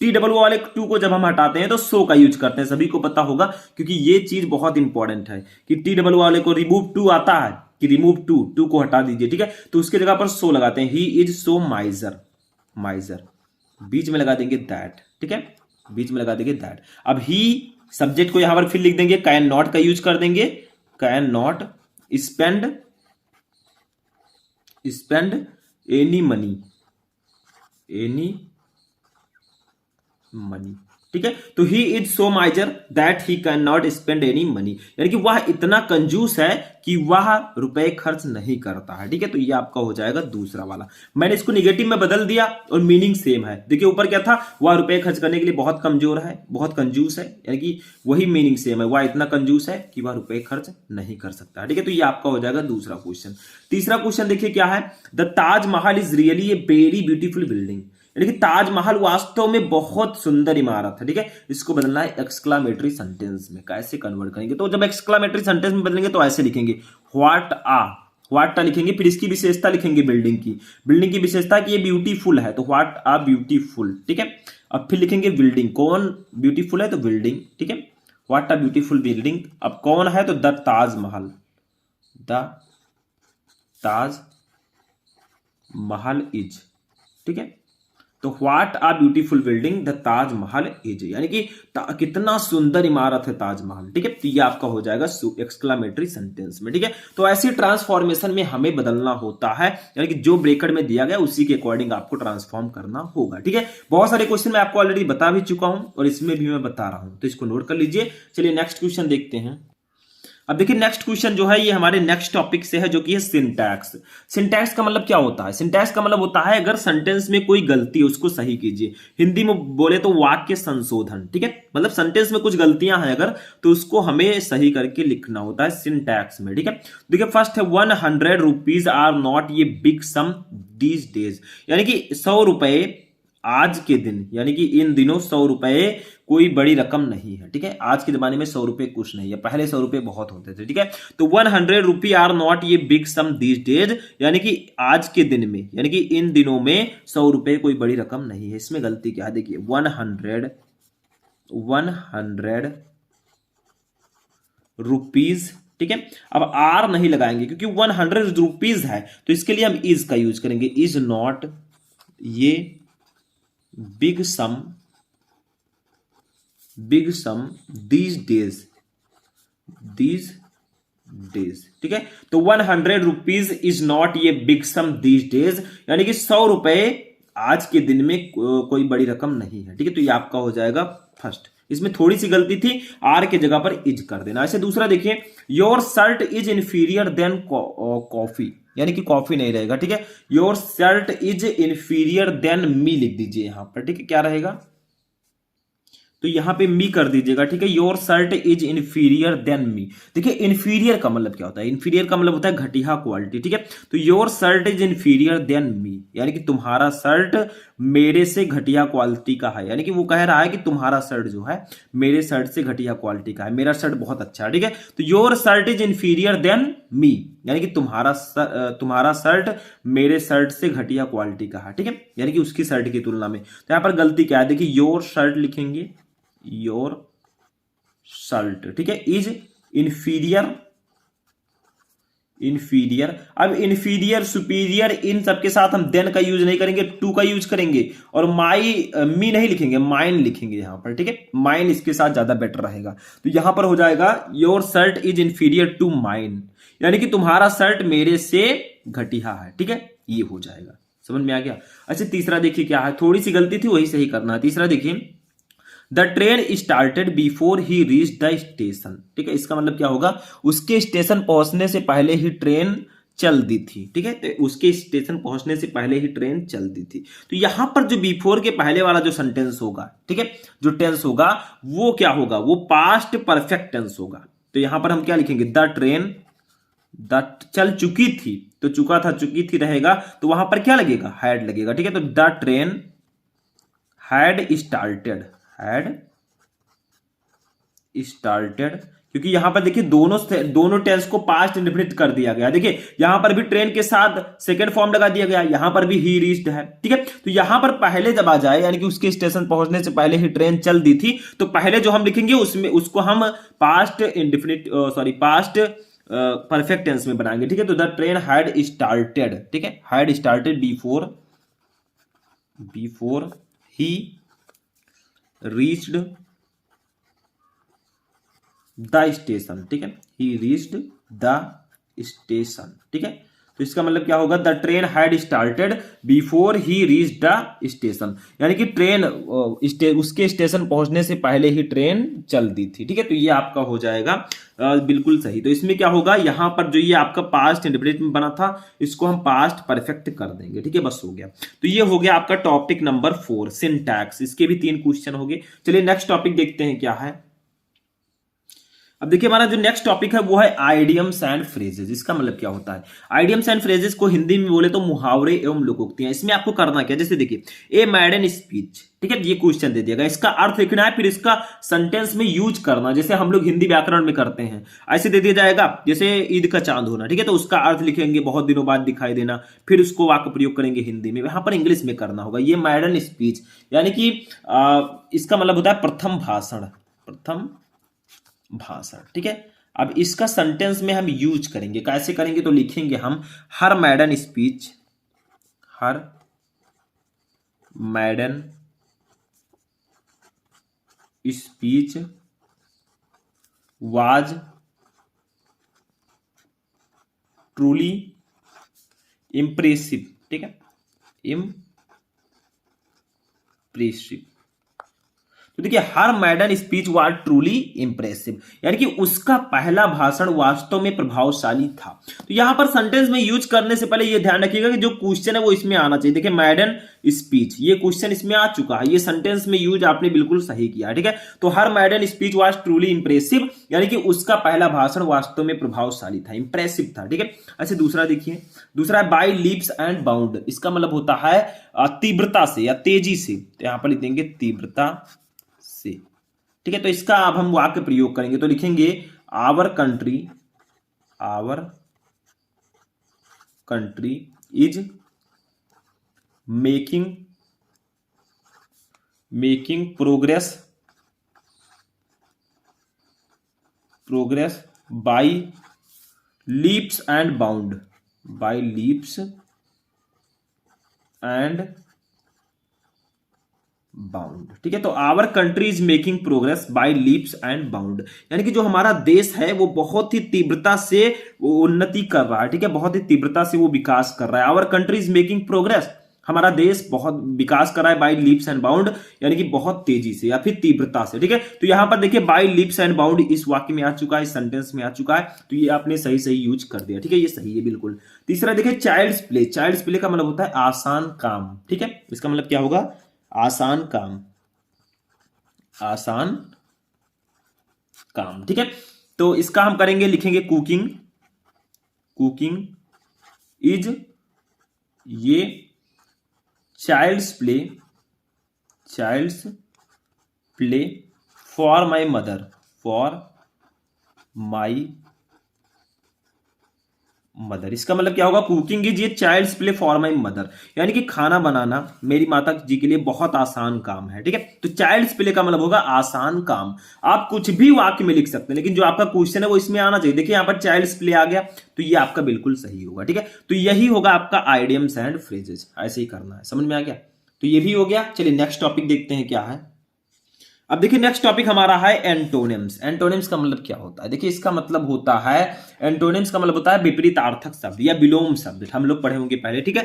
टी डबल वाले टू को जब हम हटाते हैं तो सो का यूज करते हैं, सभी को पता होगा, क्योंकि ये चीज बहुत इंपॉर्टेंट है कि टी डबल वाले को रिमूव टू आता है कि रिमूव टू को हटा दीजिए। ठीक है, तो उसकी जगह पर सो लगाते हैं, ही इज सो माइजर, माइजर बीच में लगा देंगे दैट। ठीक है, बीच में लगा देंगे दैट। अब ही सब्जेक्ट को यहां पर फिर लिख देंगे, कैन नॉट का यूज कर देंगे, can not spend any money, any money. ठीक है, तो he is so माइजर that he can not spend any money, यानी कि वह इतना कंजूस है कि वह रुपए खर्च नहीं करता है। ठीक है, तो ये आपका हो जाएगा दूसरा वाला। मैंने इसको निगेटिव में बदल दिया और मीनिंग सेम है। देखिए ऊपर क्या था, वह रुपए खर्च करने के लिए बहुत कमजोर है, बहुत कंजूस है, यानी कि वही मीनिंग सेम है, वह इतना कंजूस है कि वह रुपए खर्च नहीं कर सकता। ठीक है, तो ये आपका हो जाएगा दूसरा क्वेश्चन। तीसरा क्वेश्चन देखिए क्या है, the Taj Mahal is really a very beautiful building, यानी कि ताजमहल वास्तव में बहुत सुंदर इमारत है। ठीक है, इसको बदलना है एक्सक्लामेटरी सेंटेंस में। कैसे कन्वर्ट करेंगे, तो जब एक्सक्लामेटरी सेंटेंस में बदलेंगे तो ऐसे लिखेंगे, व्हाट आ लिखेंगे, फिर इसकी विशेषता लिखेंगे बिल्डिंग की विशेषता कि ये ब्यूटीफुल है, तो व्हाट आ ब्यूटीफुल। ठीक है, अब फिर लिखेंगे बिल्डिंग, कौन ब्यूटीफुल है तो बिल्डिंग। ठीक है, व्हाट आ ब्यूटीफुल बिल्डिंग, अब कौन है तो the Taj Mahal, the Taj Mahal is. ठीक है, तो what a beautiful building the Taj Mahal is, यानी कि कितना सुंदर इमारत है ताजमहल। ठीक है, तो ये आपका हो जाएगा एक्सक्लामेटरी सेंटेंस में। ठीक है, तो ऐसी ट्रांसफॉर्मेशन में हमें बदलना होता है, यानी कि जो ब्रैकेट में दिया गया उसी के अकॉर्डिंग आपको ट्रांसफॉर्म करना होगा। ठीक है, बहुत सारे क्वेश्चन मैं आपको ऑलरेडी बता भी चुका हूं और इसमें भी मैं बता रहा हूं, तो इसको नोट कर लीजिए। चलिए नेक्स्ट क्वेश्चन देखते हैं। अब देखिए नेक्स्ट क्वेश्चन जो है ये हमारे नेक्स्ट टॉपिक से है, जो कि है सिंटैक्स। सिंटैक्स का मतलब क्या होता है, सिंटैक्स का मतलब होता है अगर सेंटेंस में कोई गलती है उसको सही कीजिए, हिंदी में बोले तो वाक्य संशोधन। ठीक है, मतलब सेंटेंस में कुछ गलतियां हैं अगर, तो उसको हमें सही करके लिखना होता है सिंटैक्स में। ठीक है, देखिए फर्स्ट है 100 रुपीज आर नॉट ये बिग सम दीज डेज, यानी कि 100 रुपए आज के दिन, यानी कि इन दिनों 100 रुपए कोई बड़ी रकम नहीं है। ठीक है, आज के जमाने में 100 रुपए कुछ नहीं है, पहले 100 रुपए बहुत होते थे। ठीक है, तो 100 रुपी आर नॉट ये बिग सम दीज डेज, यानी कि आज के दिन में, यानी कि इन दिनों में 100 रुपए कोई बड़ी रकम नहीं है। इसमें गलती क्या है, देखिए 100 रुपीज। ठीक है, अब आर नहीं लगाएंगे क्योंकि 100 रुपीज है, तो इसके लिए हम इज का यूज करेंगे, इज नॉट ये बिग सम दीज डेज। ठीक है, तो 100 रुपीज इज नॉट ये बिग सम दीज डेज, यानी कि 100 रुपए आज के दिन में कोई बड़ी रकम नहीं है। ठीक है, तो ये आपका हो जाएगा फर्स्ट। इसमें थोड़ी सी गलती थी, आर के जगह पर इज कर देना। ऐसे दूसरा देखिए, your shirt is inferior than coffee, यानी कि कॉफी नहीं रहेगा। ठीक है, your shirt is inferior than me लिख दीजिए यहां पर। ठीक है, क्या रहेगा, तो यहां पे मी कर दीजिएगा। ठीक है, your shirt is inferior than मी। देखिए इंफीरियर का मतलब क्या होता है, इंफीरियर का मतलब होता है घटिया क्वालिटी। ठीक है, तो your shirt is inferior than मी, यानी कि तुम्हारा शर्ट मेरे से घटिया क्वालिटी का है, यानी कि वो कह रहा है कि तुम्हारा शर्ट जो है मेरे शर्ट से घटिया क्वालिटी का है, मेरा शर्ट बहुत अच्छा है। ठीक है, तो your shirt is inferior than मी, यानी कि तुम्हारा शर्ट मेरे शर्ट से घटिया क्वालिटी का है। ठीक है, यानी कि उसकी शर्ट की तुलना में। तो यहां पर गलती क्या है, देखिए योर शर्ट लिखेंगे, योर शर्ट। ठीक है, इज इंफीरियर। अब इंफीरियर, सुपीरियर, इन सबके साथ हम देन का यूज नहीं करेंगे, टू का यूज करेंगे, और मी नहीं लिखेंगे, माइन लिखेंगे यहां पर। ठीक है, माइन इसके साथ ज्यादा बेटर रहेगा। तो यहां पर हो जाएगा your shirt is inferior to mine, यानी कि तुम्हारा शर्ट मेरे से घटिया है। ठीक है, ये हो जाएगा, समझ में आ गया। अच्छा तीसरा देखिए क्या है, थोड़ी सी गलती थी वही सही करना है। तीसरा देखिए, the train started before he reach the station. ठीक है, इसका मतलब क्या होगा, उसके स्टेशन पहुंचने से पहले ही ट्रेन चल दी थी। ठीक है, तो उसके स्टेशन पहुंचने से पहले ही ट्रेन चल दी थी। तो यहां पर जो बिफोर के पहले वाला जो सेंटेंस होगा, ठीक है, जो टेंस होगा वो क्या होगा, वो पास्ट परफेक्ट टेंस होगा। तो यहां पर हम क्या लिखेंगे, द ट्रेन, चल चुकी थी, तो चुका था चुकी थी रहेगा, तो वहां पर क्या लगेगा, हैड लगेगा। ठीक है, तो the train had started. Had started, क्योंकि यहां पर देखिए दोनों टेंस को पास्ट इंडेफिनिट कर दिया गया। देखिए यहां पर भी ट्रेन के साथ सेकंड फॉर्म लगा दिया गया, यहां पर भी ही रीच्ड है, ठीक है। तो यहां पर पहले जब आ जाए यानी कि उसके स्टेशन पहुंचने से पहले ही ट्रेन चल दी थी, तो पहले जो हम लिखेंगे उसमें उसको हम past indefinite past perfect tense में बनाएंगे, ठीक है। तो द ट्रेन हैड स्टार्टेड, ठीक है, had started before he reached the station, ठीक है, ही रीच्ड द स्टेशन, ठीक है। तो इसका मतलब क्या होगा, the train had started before he reached the station, यानी कि ट्रेन उसके स्टेशन पहुंचने से पहले ही ट्रेन चल दी थी, ठीक है। तो ये आपका हो जाएगा बिल्कुल सही। तो इसमें क्या होगा, यहां पर जो ये आपका पास्ट इंडेफिनिट में बना था इसको हम पास्ट परफेक्ट कर देंगे, ठीक है, बस हो गया। तो ये हो गया आपका टॉपिक नंबर 4 सिंटैक्स। इसके भी 3 क्वेश्चन हो गए। चलिए नेक्स्ट टॉपिक देखते हैं क्या है। अब देखिए हमारा जो नेक्स्ट टॉपिक है वो है आइडियम्स एंड फ्रेजेस। इसका मतलब क्या होता है, आइडियम्स एंड फ्रेजेस को हिंदी में बोले तो मुहावरे एवं लोकोक्तियां। इसमें आपको करना क्या, जैसे देखिए ए मैडन स्पीच, ठीक है, ये क्वेश्चन दे दिया गया, इसका अर्थ लिखना है, फिर इसका सेंटेंस में यूज करना, जैसे हम लोग हिंदी व्याकरण में करते हैं ऐसे दे दिया जाएगा। जैसे ईद का चांद होना, ठीक है, तो उसका अर्थ लिखेंगे बहुत दिनों बाद दिखाई देना, फिर उसको वाक्य प्रयोग करेंगे हिंदी में, यहां पर इंग्लिश में करना होगा। ये मैडन स्पीच यानी कि इसका मतलब होता है प्रथम भाषण, ठीक है। अब इसका सेंटेंस में हम यूज करेंगे, कैसे करेंगे, तो लिखेंगे हम her maiden speech was truly impressive, ठीक है, इम्प्रेसिव। तो देखिए her maiden speech was truly impressive, यानी कि उसका पहला भाषण वास्तव में प्रभावशाली था। तो यहां पर सेंटेंस में यूज करने से पहले यह ध्यान रखिएगा कि जो क्वेश्चन है वो इसमें आना चाहिए। देखिए मैडन स्पीच, ये क्वेश्चन इसमें आ चुका है, ये सेंटेंस में यूज आपने बिल्कुल सही किया, ठीक है। तो her maiden speech was truly impressive, यानी कि उसका पहला भाषण वास्तव में प्रभावशाली था, इंप्रेसिव था, ठीक है। ऐसे दूसरा देखिए, दूसरा है बाय लीप्स एंड बाउंड। इसका मतलब होता है तीव्रता से या तेजी से, तो यहां पर लिख देंगे तीव्रता से, ठीक है। तो इसका अब हम वाक्य प्रयोग करेंगे, तो लिखेंगे our country is making progress by leaps and bound, ठीक है। तो our country is making progress by leaps and bound, यानी कि जो हमारा देश है वो बहुत ही तीव्रता से उन्नति कर रहा है, ठीक है, बहुत ही तीव्रता से वो विकास कर रहा है। Our country is making progress, हमारा देश बहुत विकास कर रहा है बाय लीप्स एंड बाउंड, यानी कि बहुत तेजी से या फिर तीव्रता से, ठीक है। तो यहां पर देखिए बाय लीप्स एंड बाउंड इस वाक्य में आ चुका है, इस सेंटेंस में आ चुका है, तो ये आपने सही यूज कर दिया, ठीक है, ये सही है बिल्कुल। तीसरा देखिए चाइल्ड्स प्ले का मतलब होता है आसान काम, ठीक है। इसका मतलब क्या होगा, आसान काम, ठीक है। तो इसका हम करेंगे, लिखेंगे cooking is a child's play for my mother. इसका मतलब क्या होगा, cooking is a child's play for my mother, यानी कि खाना बनाना मेरी माता जी के लिए बहुत आसान काम है, ठीक है। तो चाइल्ड्स प्ले का मतलब होगा आसान काम। आप कुछ भी वाक्य में लिख सकते हैं, लेकिन जो आपका क्वेश्चन है वो इसमें आना चाहिए। देखिए यहां पर चाइल्ड्स प्ले आ गया, तो ये आपका बिल्कुल सही होगा, ठीक है। तो यही होगा आपका आइडियम्स एंड फ्रेजेस, ऐसे ही करना है, समझ में आ गया। तो ये भी हो गया। चलिए नेक्स्ट टॉपिक देखते हैं क्या है। अब देखिए नेक्स्ट टॉपिक हमारा है एंटोनिम्स। एंटोनिम्स का मतलब क्या होता है, देखिए इसका मतलब होता है, एंटोनिम्स का मतलब होता है विपरीतार्थक शब्द या विलोम शब्द, हम लोग पढ़े होंगे पहले, ठीक है।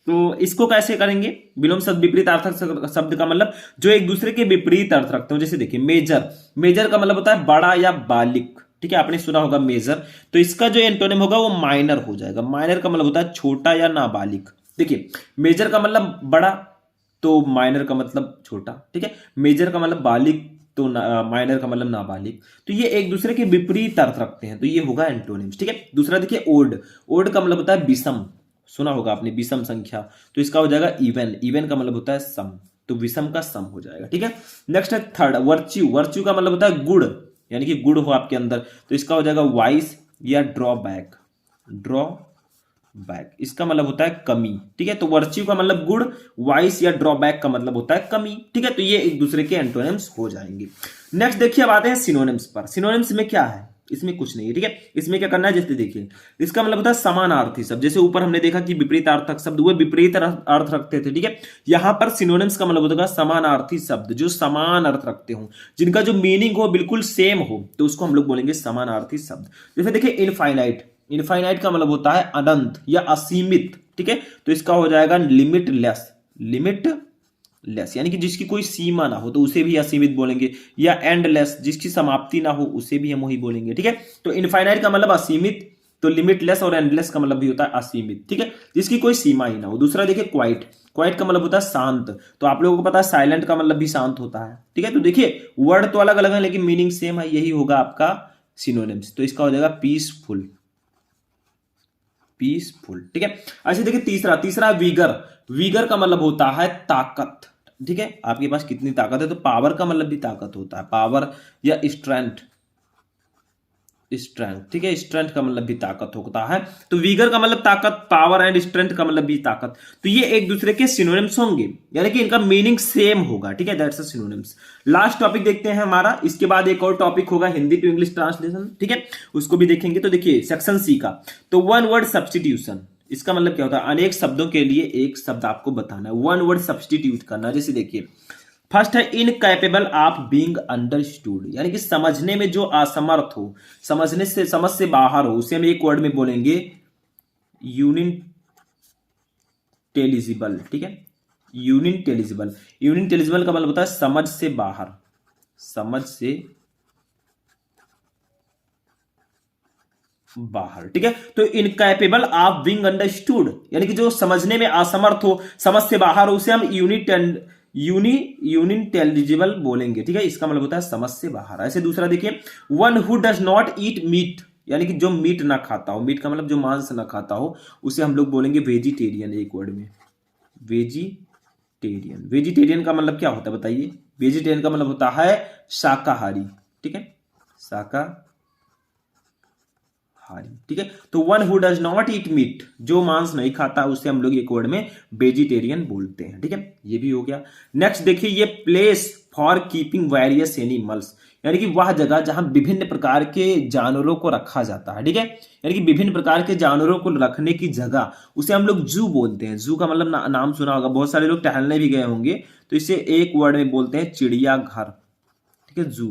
तो इसको कैसे करेंगे, विलोम शब्द विपरीतार्थक शब्द का मतलब जो एक दूसरे के विपरीत अर्थ रखते हो। जैसे देखिए मेजर का मतलब होता है बड़ा या बालिक, ठीक है, आपने सुना होगा मेजर। तो इसका जो एंटोनिम होगा वो माइनर हो जाएगा। माइनर का मतलब होता है छोटा या नाबालिग। देखिए मेजर का मतलब बड़ा, तो माइनर का मतलब छोटा, ठीक है। मेजर का मतलब बालिग, तो माइनर का मतलब नाबालिग। तो ये एक दूसरे के विपरीत अर्थ रखते हैं, तो ये होगा एंटोनिम्स, ठीक है। दूसरा देखिए ओड का मतलब होता है विषम, सुना होगा आपने विषम संख्या, तो इसका हो जाएगा इवन का मतलब होता है सम, तो विषम का सम हो जाएगा। ठीक है, नेक्स्ट है थर्ड वर्च्यू। वर्च्यू का मतलब होता है गुण, यानी कि गुण हो आपके अंदर, तो इसका हो जाएगा वाइस या ड्रॉबैक। ड्रॉबैक इसका मतलब होता है कमी। ठीक है, तो वर्च्यू का मतलब गुण, वाइस या ड्रॉबैक का मतलब होता है कमी। ठीक है, तो ये एक दूसरे के एंटोनिम्स हो जाएंगे। नेक्स्ट देखिए, अब आते हैं सिनोनिम्स पर। सिनोनिम्स में क्या है, इसमें कुछ नहीं है। ठीक है, इसमें क्या करना है, जैसे देखिए इसका मतलब होता है समानार्थी शब्द। जैसे ऊपर हमने देखा कि विपरीतार्थक शब्द वो विपरीत अर्थ रखते थे। ठीक है, यहां पर सिनोनिम्स का मतलब होगा समानार्थी शब्द जो समान अर्थ रखते हो, जिनका जो मीनिंग हो बिल्कुल सेम हो, तो उसको हम लोग बोलेंगे समानार्थी शब्द। जैसे देखिए इनफाइनाइट। इनफाइनाइट का मतलब होता है अनंत या असीमित। ठीक है, तो इसका हो जाएगा लिमिटलेस। लिमिटलेस यानी कि जिसकी कोई सीमा ना हो, तो उसे भी असीमित बोलेंगे। या एंडलेस, जिसकी समाप्ति ना हो, उसे भी हम वही बोलेंगे। ठीक है, तो इनफाइनाइट का मतलब असीमित, तो लिमिटलेस और एंडलेस का मतलब भी होता है असीमित। ठीक है, जिसकी कोई सीमा ही ना हो। दूसरा देखिए क्वाइट। क्वाइट का मतलब होता है शांत, तो आप लोगों को पता है साइलेंट का मतलब भी शांत होता है। ठीक है, तो देखिए वर्ड तो अलग अलग है लेकिन मीनिंग सेम है, यही होगा आपका सिनोनिम्स। तो इसका हो जाएगा पीसफुल। पीसफुल। ठीक है, अच्छा देखिए तीसरा वीगर। वीगर का मतलब होता है ताकत। ठीक है, आपके पास कितनी ताकत है, तो पावर का मतलब भी ताकत होता है, पावर या स्ट्रेंथ। स्ट्रेंथ, ठीक है, स्ट्रेंथ का मतलब भी ताकत होता है। तो वीगर का मतलब ताकत, पावर एंड स्ट्रेंथ का मतलब भी ताकत। तो ये एक दूसरे के सिनोनिम्स होंगे, यानी कि इनका मीनिंग सेम होगा। ठीक है, that's a synonyms. Last topic देखते हैं हमारा, इसके बाद एक और टॉपिक होगा हिंदी टू इंग्लिश ट्रांसलेशन। ठीक है, उसको भी देखेंगे। तो देखिए सेक्शन सी का, तो वन वर्ड सब्स्टिट्यूशन। इसका मतलब क्या होता है, अनेक शब्दों के लिए एक शब्द आपको बताना है, वन वर्ड सब्स्टिट्यूट करना। जैसे देखिए फर्स्ट है इनकैपेबल ऑफ बीइंग अंडरस्टूड, यानी कि समझने में जो असमर्थ हो, समझ से बाहर हो, उसे हम एक वर्ड में बोलेंगे यूनिटेलिजिबल। ठीक है, यूनिटेलिजिबल। यूनिटेलिजिबल का मतलब होता है समझ से बाहर, समझ से बाहर। ठीक है, तो इनकैपेबल ऑफ बीइंग अंडरस्टूड यानी कि जो समझने में असमर्थ हो, समझ से बाहर हो, उसे हम यूनिटेलिजिबल बोलेंगे। ठीक है, इसका मतलब होता है समझ से बाहर। ऐसे दूसरा देखिए one who does not eat meat, यानी कि जो मीट ना खाता हो, मीट का मतलब जो मांस ना खाता हो, उसे हम लोग बोलेंगे वेजिटेरियन। एक वर्ड में वेजिटेरियन। वेजिटेरियन का मतलब क्या होता है बताइए, वेजिटेरियन का मतलब होता है शाकाहारी। ठीक है, शाकाहारी। ठीक है, तो one who does not eat meat, जो मांस नहीं खाता, उसे हम लोग एक वर्ड में वेजिटेरियन बोलते हैं। ठीक है, ये भी हो गया। नेक्स्ट देखिए ये place for keeping various animals, यानी कि वह जगह जहां विभिन्न प्रकार के जानवरों को रखा जाता है। ठीक है, यानी कि विभिन्न प्रकार के जानवरों को रखने की जगह, उसे हम लोग जू बोलते हैं। जू का मतलब नाम सुना होगा, बहुत सारे लोग टहलने भी गए होंगे, तो इसे एक वर्ड में बोलते हैं चिड़ियाघर। ठीक है, जू,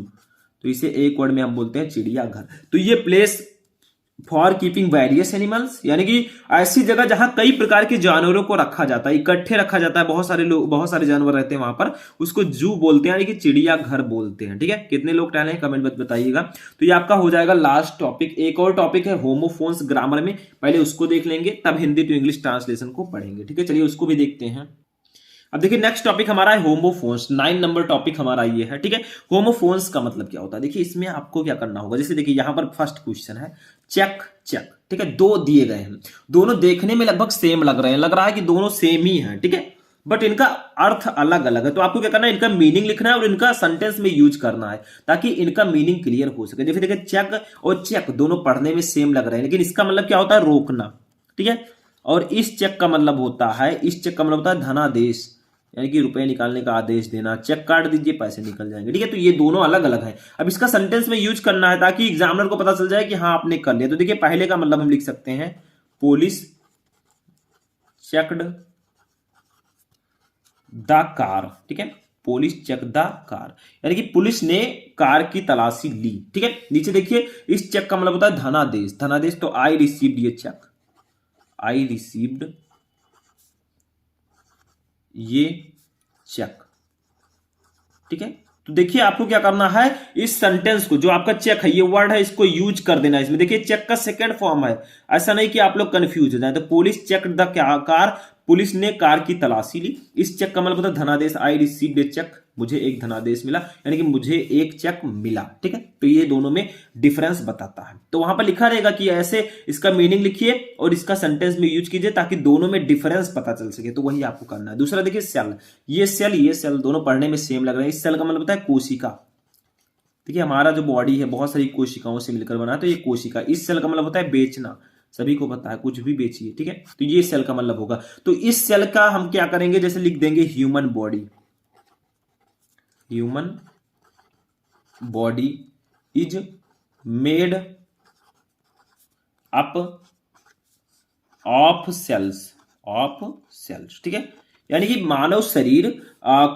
तो इसे एक वर्ड में हम बोलते हैं चिड़ियाघर। तो ये place for keeping various animals, यानी कि ऐसी जगह जहां कई प्रकार के जानवरों को रखा जाता है, इकट्ठे रखा जाता है, बहुत सारे लोग, बहुत सारे जानवर रहते हैं वहां पर, उसको जू बोलते हैं, यानी कि चिड़ियाघर बोलते हैं। ठीक है, कितने लोग टहले हैं कमेंट में बताइएगा। तो ये आपका हो जाएगा लास्ट टॉपिक। एक और टॉपिक है होमोफोन्स ग्रामर में, पहले उसको देख लेंगे, तब हिंदी टू इंग्लिश ट्रांसलेशन को पढ़ेंगे। ठीक है, चलिए उसको भी देखते हैं। अब देखिए नेक्स्ट टॉपिक हमारा है होमोफोन्स। 9 नंबर टॉपिक हमारा ये है। ठीक है, होमोफोन्स का मतलब क्या होता है, देखिए इसमें आपको क्या करना होगा। जैसे देखिए यहां पर फर्स्ट क्वेश्चन है चेक चेक। ठीक है, दो दिए गए हैं, दोनों देखने में लगभग सेम लग रहे हैं, लग रहा है कि दोनों सेम ही हैं। ठीक है, बट इनका अर्थ अलग अलग है। तो आपको क्या करना है, इनका मीनिंग लिखना है और इनका सेंटेंस में यूज करना है, ताकि इनका मीनिंग क्लियर हो सके। जैसे देखिए चेक और चेक दोनों पढ़ने में सेम लग रहे हैं, लेकिन इसका मतलब क्या होता है, रोकना। ठीक है, और इस चेक का मतलब होता है, इस चेक का मतलब होता है धनादेश, यानी कि रुपए निकालने का आदेश देना। चेक काट दीजिए, पैसे निकल जाएंगे। ठीक है, तो ये दोनों अलग अलग हैं। अब इसका सेंटेंस में यूज करना है ताकि एग्जामिनर को पता चल जाए कि हाँ आपने कर लिया। तो देखिए पहले का मतलब हम लिख सकते हैं पुलिस चेक्ड द कार। ठीक है, पुलिस चेक द कार, यानी कि पुलिस ने कार की तलाशी ली। ठीक है, नीचे देखिए इस चेक का मतलब होता है धनादेश। धनादेश तो आई रिसीव्ड ये चेक, आई रिसीव्ड ये चेक। ठीक है, तो देखिए आपको क्या करना है, इस सेंटेंस को, जो आपका चेक है ये वर्ड है, इसको यूज कर देना है इसमें। देखिए चेक का सेकंड फॉर्म है, ऐसा नहीं कि आप लोग कंफ्यूज हो जाए। तो police check the car, police ने कार की तलाशी ली। इस चेक का मतलब होता है धनादेश, आई रिसीव्ड ए चेक, मुझे एक धनादेश मिला, यानी कि मुझे एक चेक मिला। ठीक है, तो ये दोनों में डिफरेंस बताता है। तो वहां पर लिखा रहेगा कि ऐसे इसका मीनिंग लिखिए और इसका सेंटेंस में यूज कीजिए ताकि दोनों में डिफरेंस पता चल सके। तो वही आपको करना है। दूसरा देखिए सेल, ये सेल दोनों पढ़ने में सेम लग रहे हैं। इस सेल का मतलब होता है कोशिका। देखिए हमारा जो बॉडी है बहुत सारी कोशिकाओं से मिलकर बना है, तो ये कोशिका। इस सेल का मतलब होता है बेचना, सभी को पता है, कुछ भी बेचिए। ठीक है, तो ये सेल का मतलब होगा। तो इस सेल का हम क्या करेंगे, जैसे लिख देंगे human body. Human body is made up of cells. ठीक है, यानी कि मानव शरीर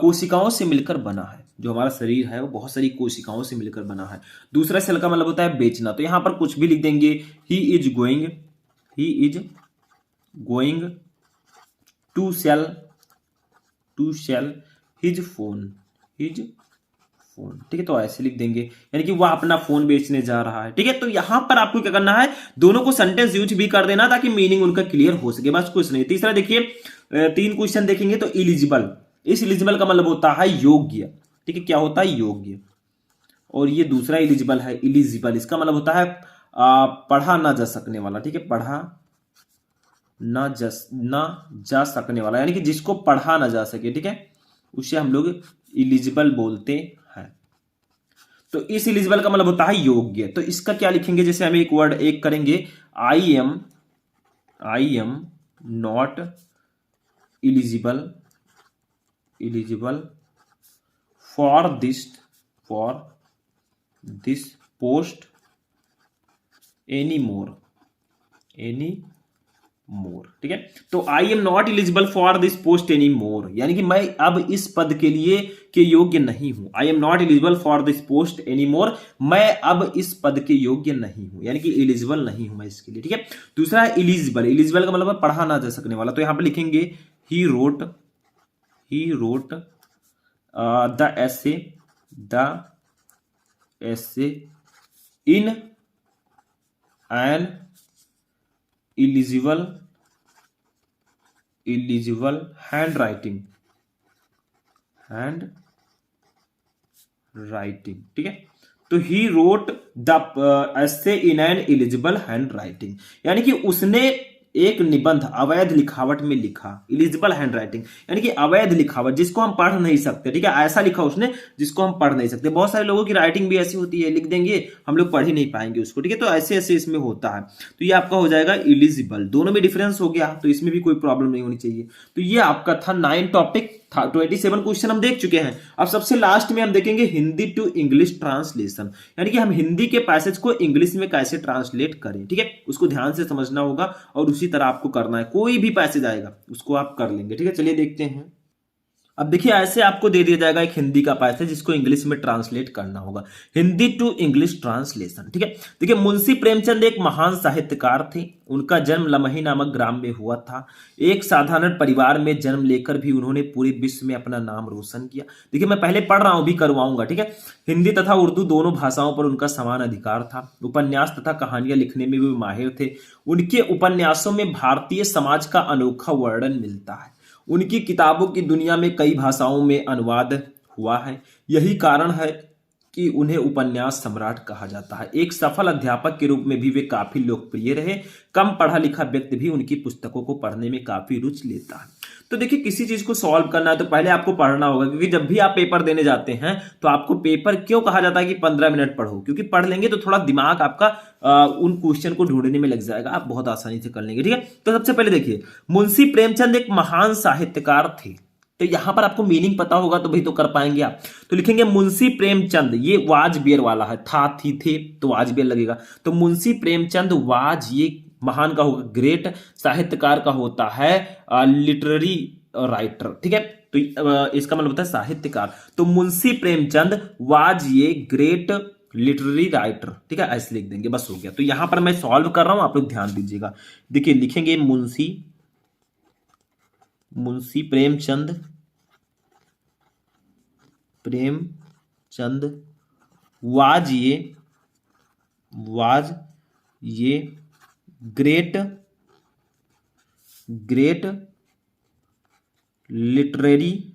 कोशिकाओं से मिलकर बना है। जो हमारा शरीर है वो बहुत सारी कोशिकाओं से मिलकर बना है। दूसरा सेल का मतलब होता है बेचना। तो यहां पर कुछ भी लिख देंगे, he is going to sell his phone. ठीक है, तो ऐसे लिख देंगे, यानी कि वह अपना फोन बेचने जा रहा है। ठीक है, तो यहां पर आपको क्या करना है, दोनों को सेंटेंस यूज भी कर देना ताकि मीनिंग उनका क्लियर हो सके, बस कुछ नहीं। तीसरा देखिए, 3 क्वेश्चन देखेंगे। तो इलिजिबल, इस इलिजिबल का मतलब होता है योग्य। ठीक है, क्या होता है, योग्य। और ये दूसरा इलिजिबल है इलिजिबल, इसका मतलब होता है पढ़ा ना जा सकने वाला। ठीक है, पढ़ा ना जा सकने वाला, यानी कि जिसको पढ़ा ना जा सके। ठीक है, उसे हम लोग इलिजिबल बोलते हैं। तो इस इलिजिबल का मतलब होता है योग्य। तो इसका क्या लिखेंगे, जैसे हम एक वर्ड एक करेंगे, I am not eligible for this post any more. ठीक है, तो I am not eligible for this post any more, यानी कि मैं अब इस पद के लिए के योग्य नहीं हूं। I am not eligible for this post any more, मैं अब इस पद के योग्य नहीं हूं, यानी कि एलिजिबल नहीं हूं मैं इसके लिए। ठीक है, दूसरा है इलिजिबल का मतलब है पढ़ा ना जा सकने वाला। तो यहां पर लिखेंगे he wrote the essay in an illegible handwriting। ठीक है, तो he wrote the essay in an illegible handwriting, यानी कि उसने एक निबंध अवैध लिखावट में लिखा। इलिजिबल हैंडराइटिंग यानी कि अवैध लिखावट, जिसको हम पढ़ नहीं सकते। ठीक है, ऐसा लिखा उसने जिसको हम पढ़ नहीं सकते। बहुत सारे लोगों की राइटिंग भी ऐसी होती है, लिख देंगे हम लोग पढ़ ही नहीं पाएंगे उसको। ठीक है, तो ऐसे ऐसे इसमें होता है। तो ये आपका हो जाएगा इलिजिबल। दोनों में डिफरेंस हो गया, तो इसमें भी कोई प्रॉब्लम नहीं होनी चाहिए। तो ये आपका था 9 टॉपिक था, 27 क्वेश्चन हम देख चुके हैं। अब सबसे लास्ट में हम देखेंगे हिंदी टू इंग्लिश ट्रांसलेशन, यानी कि हम हिंदी के पैसेज को इंग्लिश में कैसे ट्रांसलेट करें। ठीक है, उसको ध्यान से समझना होगा और उसी तरह आपको करना है। कोई भी पैसेज आएगा उसको आप कर लेंगे। ठीक है, चलिए देखते हैं। अब देखिए ऐसे आपको दे दिया जाएगा एक हिंदी का पैसेज जिसको इंग्लिश में ट्रांसलेट करना होगा। Hindi to English translation. ठीक है, देखिए मुंशी प्रेमचंद एक महान साहित्यकार थे। उनका जन्म लमही नामक ग्राम में हुआ था। एक साधारण परिवार में जन्म लेकर भी उन्होंने पूरे विश्व में अपना नाम रोशन किया। देखिए मैं पहले पढ़ रहा हूं, भी करवाऊंगा। ठीक है, हिंदी तथा उर्दू दोनों भाषाओं पर उनका समान अधिकार था। उपन्यास तथा कहानियां लिखने में भी माहिर थे। उनके उपन्यासों में भारतीय समाज का अनोखा वर्णन मिलता है। उनकी किताबों की दुनिया में कई भाषाओं में अनुवाद हुआ है। यही कारण है कि उन्हें उपन्यास सम्राट कहा जाता है। एक सफल अध्यापक के रूप में भी वे काफी लोकप्रिय रहे। कम पढ़ा लिखा व्यक्ति भी उनकी पुस्तकों को पढ़ने में काफी रुचि लेता है। तो देखिए किसी चीज को सॉल्व करना है तो पहले आपको पढ़ना होगा, क्योंकि जब भी आप पेपर देने जाते हैं तो आपको पेपर क्यों कहा जाता है कि 15 मिनट पढ़ो, क्योंकि पढ़ लेंगे तो थोड़ा दिमाग आपका उन क्वेश्चन को ढूंढने में लग जाएगा, आप बहुत आसानी से कर लेंगे। ठीक है, तो सबसे पहले देखिए मुंशी प्रेमचंद एक महान साहित्यकार थे। तो यहां पर आपको मीनिंग पता होगा तो भाई तो कर पाएंगे आप। तो लिखेंगे मुंशी प्रेमचंद, ये वाज बियर वाला है, था थी थे तो वाज बियर लगेगा। तो मुंशी प्रेमचंद वाज, ये महान का होगा ग्रेट, साहित्यकार का होता है लिटरेरी राइटर। ठीक है, तो इसका मतलब होता है साहित्यकार। तो मुंशी प्रेमचंद वाज ये ग्रेट लिटरेरी राइटर। ठीक है, ऐसे लिख देंगे, बस हो गया। तो यहां पर मैं सॉल्व कर रहा हूं, आप लोग ध्यान दीजिएगा। देखिए लिखेंगे मुंशी प्रेमचंद वाज ये great literary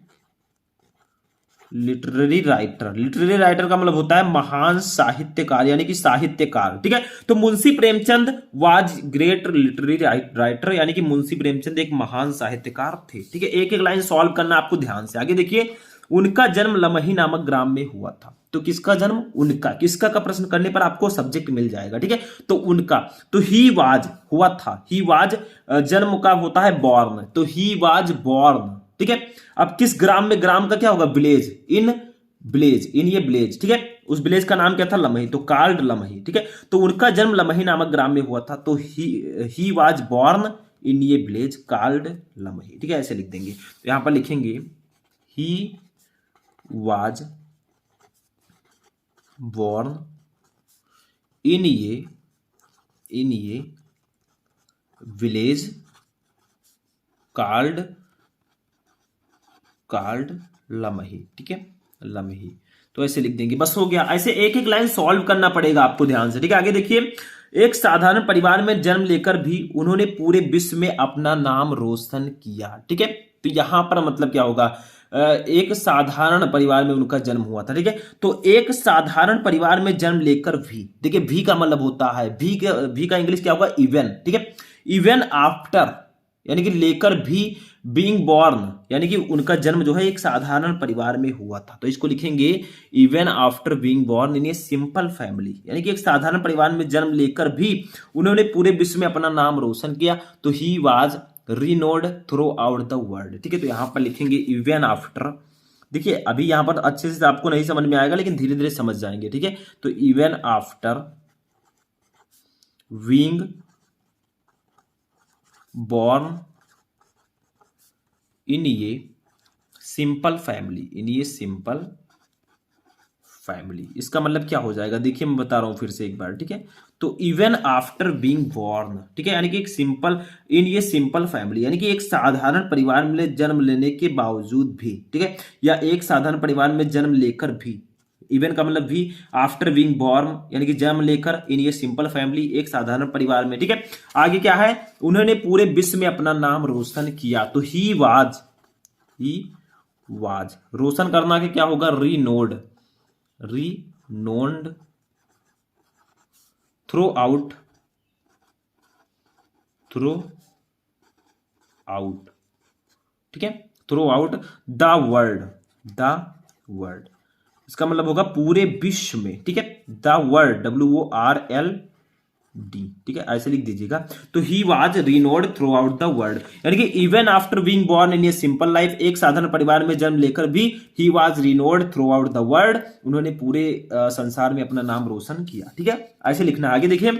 writer. Literary writer का मतलब होता है महान साहित्यकार, यानी कि साहित्यकार, ठीक है। तो Munshi Premchand was great literary writer, यानी कि मुंशी प्रेमचंद एक महान साहित्यकार थे, ठीक है। एक एक लाइन सॉल्व करना आपको ध्यान से। आगे देखिए, उनका जन्म लमही नामक ग्राम में हुआ था। तो किसका जन्म? उनका। किसका का प्रश्न करने पर आपको सब्जेक्ट मिल जाएगा, ठीक है। तो उनका, तो ही वाज हुआ था, ही वाज जन्म का होता है बॉर्न, तो ही वाज बॉर्न, ठीक है। अब किस ग्राम में? ग्राम का क्या होगा? विलेज, इन विलेज, इन ये विलेज, ठीक है। उस विलेज का नाम क्या था? लमही, तो कार्ड लमही, ठीक है। तो उनका जन्म लमही नामक ग्राम में हुआ था, तो ही वाज बॉर्न इन ये विलेज कार्ड लमही, ठीक है। ऐसे लिख देंगे। तो यहां पर लिखेंगे ही वाज बॉर्न इन ये विलेज कार्ड लमही, ठीक है, लमही। तो ऐसे लिख देंगे, बस हो गया। ऐसे एक एक लाइन सॉल्व करना पड़ेगा आपको ध्यान से, ठीक है। आगे देखिए, एक साधारण परिवार में जन्म लेकर भी उन्होंने पूरे विश्व में अपना नाम रोशन किया, ठीक है। तो यहां पर मतलब क्या होगा? एक साधारण परिवार में उनका जन्म हुआ था, ठीक है। तो एक साधारण परिवार में जन्म लेकर भी, देखिए भी का मतलब होता है, भी का इंग्लिश क्या होगा? इवन, ठीक है। इवन आफ्टर, यानी कि लेकर भी, बीइंग बॉर्न, यानी कि उनका जन्म जो है एक साधारण परिवार में हुआ था। तो इसको लिखेंगे even after being born in a simple family, यानी कि एक साधारण परिवार में जन्म लेकर भी उन्होंने पूरे विश्व में अपना नाम रोशन किया। तो he was renowned through out the world, ठीक है। तो यहां पर लिखेंगे इवन आफ्टर। देखिए अभी यहां पर अच्छे से आपको नहीं समझ में आएगा, लेकिन धीरे धीरे समझ जाएंगे, ठीक है। तो even after being born in ये सिंपल फैमिली, इन ये सिंपल फैमिली, इसका मतलब क्या हो जाएगा? देखिए मैं बता रहा हूं फिर से एक बार, ठीक है। तो इवन आफ्टर बीइंग बॉर्न, ठीक है, यानी कि एक सिंपल, इन ये सिंपल फैमिली, यानी कि एक साधारण परिवार में जन्म लेने के बावजूद भी, ठीक है, या एक साधारण परिवार में जन्म लेकर भी, इवन का मतलब भी, आफ्टर बीइंग बॉर्न यानी कि जन्म लेकर, इन ये सिंपल फैमिली, एक साधारण परिवार में, ठीक है। आगे क्या है? उन्होंने पूरे विश्व में अपना नाम रोशन किया। तो ही वाज रोशन करना के क्या होगा? रीनोड थ्रू आउट, ठीक है, थ्रू आउट द वर्ल्ड, इसका मतलब होगा पूरे विश्व में, ठीक है। द वर्ल्ड, WORLD, ठीक है, ऐसे लिख दीजिएगा। तो he was renowned through out the world, यानी कि even after being born in a simple life, एक साधारण परिवार में जन्म लेकर भी he was renowned through out the world, उन्होंने पूरे संसार में अपना नाम रोशन किया, ठीक है। ऐसे लिखना। आगे देखिए,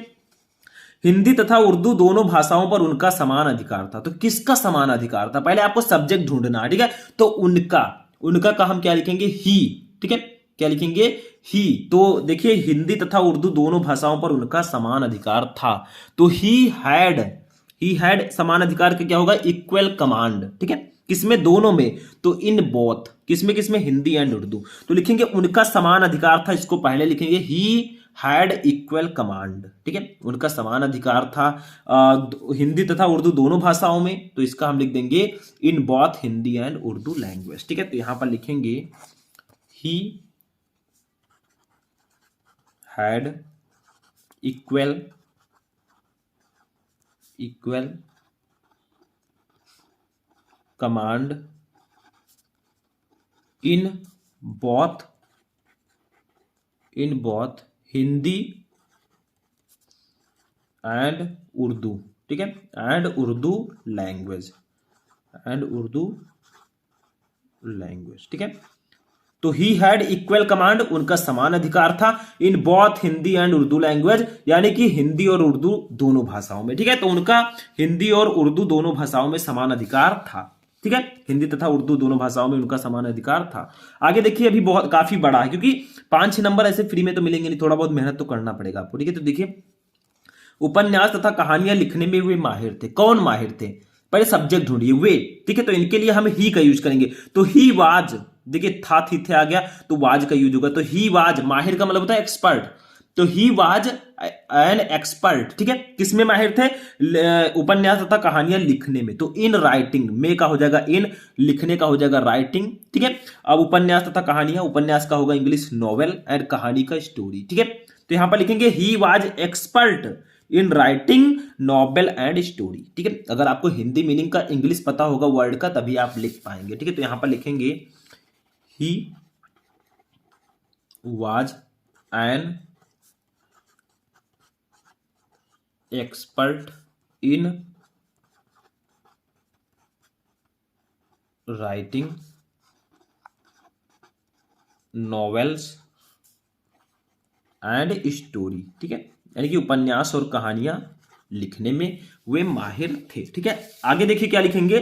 हिंदी तथा उर्दू दोनों भाषाओं पर उनका समान अधिकार था। तो किसका समान अधिकार था? पहले आपको सब्जेक्ट ढूंढना है, ठीक है। तो उनका का हम क्या लिखेंगे? ही, ठीक है, क्या लिखेंगे? ही। तो देखिए हिंदी तथा उर्दू दोनों भाषाओं पर उनका समान अधिकार था। तो ही हैड समान अधिकार का क्या होगा? इक्वल कमांड, ठीक है, किसमें? दोनों में। तो इन बोथ, किसमें? हिंदी एंड उर्दू। तो लिखेंगे उनका समान अधिकार था, इसको पहले लिखेंगे ही हैड इक्वल कमांड, ठीक है, उनका समान अधिकार था हिंदी तथा उर्दू दोनों भाषाओं में। तो इसका हम लिख देंगे in both Hindi and Urdu language, ठीक है। तो यहां पर लिखेंगे ही had equal command in both Hindi and Urdu, ठीक है, एंड उर्दू लैंग्वेज, ठीक है। तो ही हैड इक्वल कमांड, उनका समान अधिकार था in both Hindi and Urdu language, यानी कि हिंदी और उर्दू दोनों भाषाओं में, ठीक है। तो उनका हिंदी और उर्दू दोनों भाषाओं में समान अधिकार था, ठीक है, हिंदी तथा उर्दू दोनों भाषाओं में उनका समान अधिकार था। आगे देखिए, अभी बहुत काफी बड़ा है, क्योंकि 5-6 नंबर ऐसे फ्री में तो मिलेंगे नहीं, थोड़ा बहुत मेहनत तो करना पड़ेगा आपको, ठीक है। तो देखिए, उपन्यास तथा कहानियां लिखने में वे माहिर थे। कौन माहिर थे? पहले सब्जेक्ट ढूंढिए, वे, ठीक है। तो इनके लिए हम ही का यूज करेंगे। तो ही वाज, देखिए था थी थे आ गया, तो वाज का यूज होगा। तो ही वाज, माहिर का मतलब होता है एक्सपर्ट, तो ही वाज एन एक्सपर्ट, ठीक है, किसमें माहिर थे? उपन्यास तथा कहानियां लिखने में। तो इन राइटिंग में का हो जाएगा इन, लिखने का हो जाएगा राइटिंग, ठीक है। अब उपन्यास तथा कहानियां, उपन्यास का होगा इंग्लिश नॉवेल एंड कहानी का स्टोरी, ठीक है। तो यहां पर लिखेंगे he was expert in writing novel and story, ठीक है। अगर आपको हिंदी मीनिंग का इंग्लिश पता होगा वर्ड का तभी आप लिख पाएंगे, ठीक है। तो यहां पर लिखेंगे he was an expert in writing novels and story, ठीक है। यानी कि उपन्यास और कहानियां लिखने में वे माहिर थे, ठीक है। आगे देखिए क्या लिखेंगे,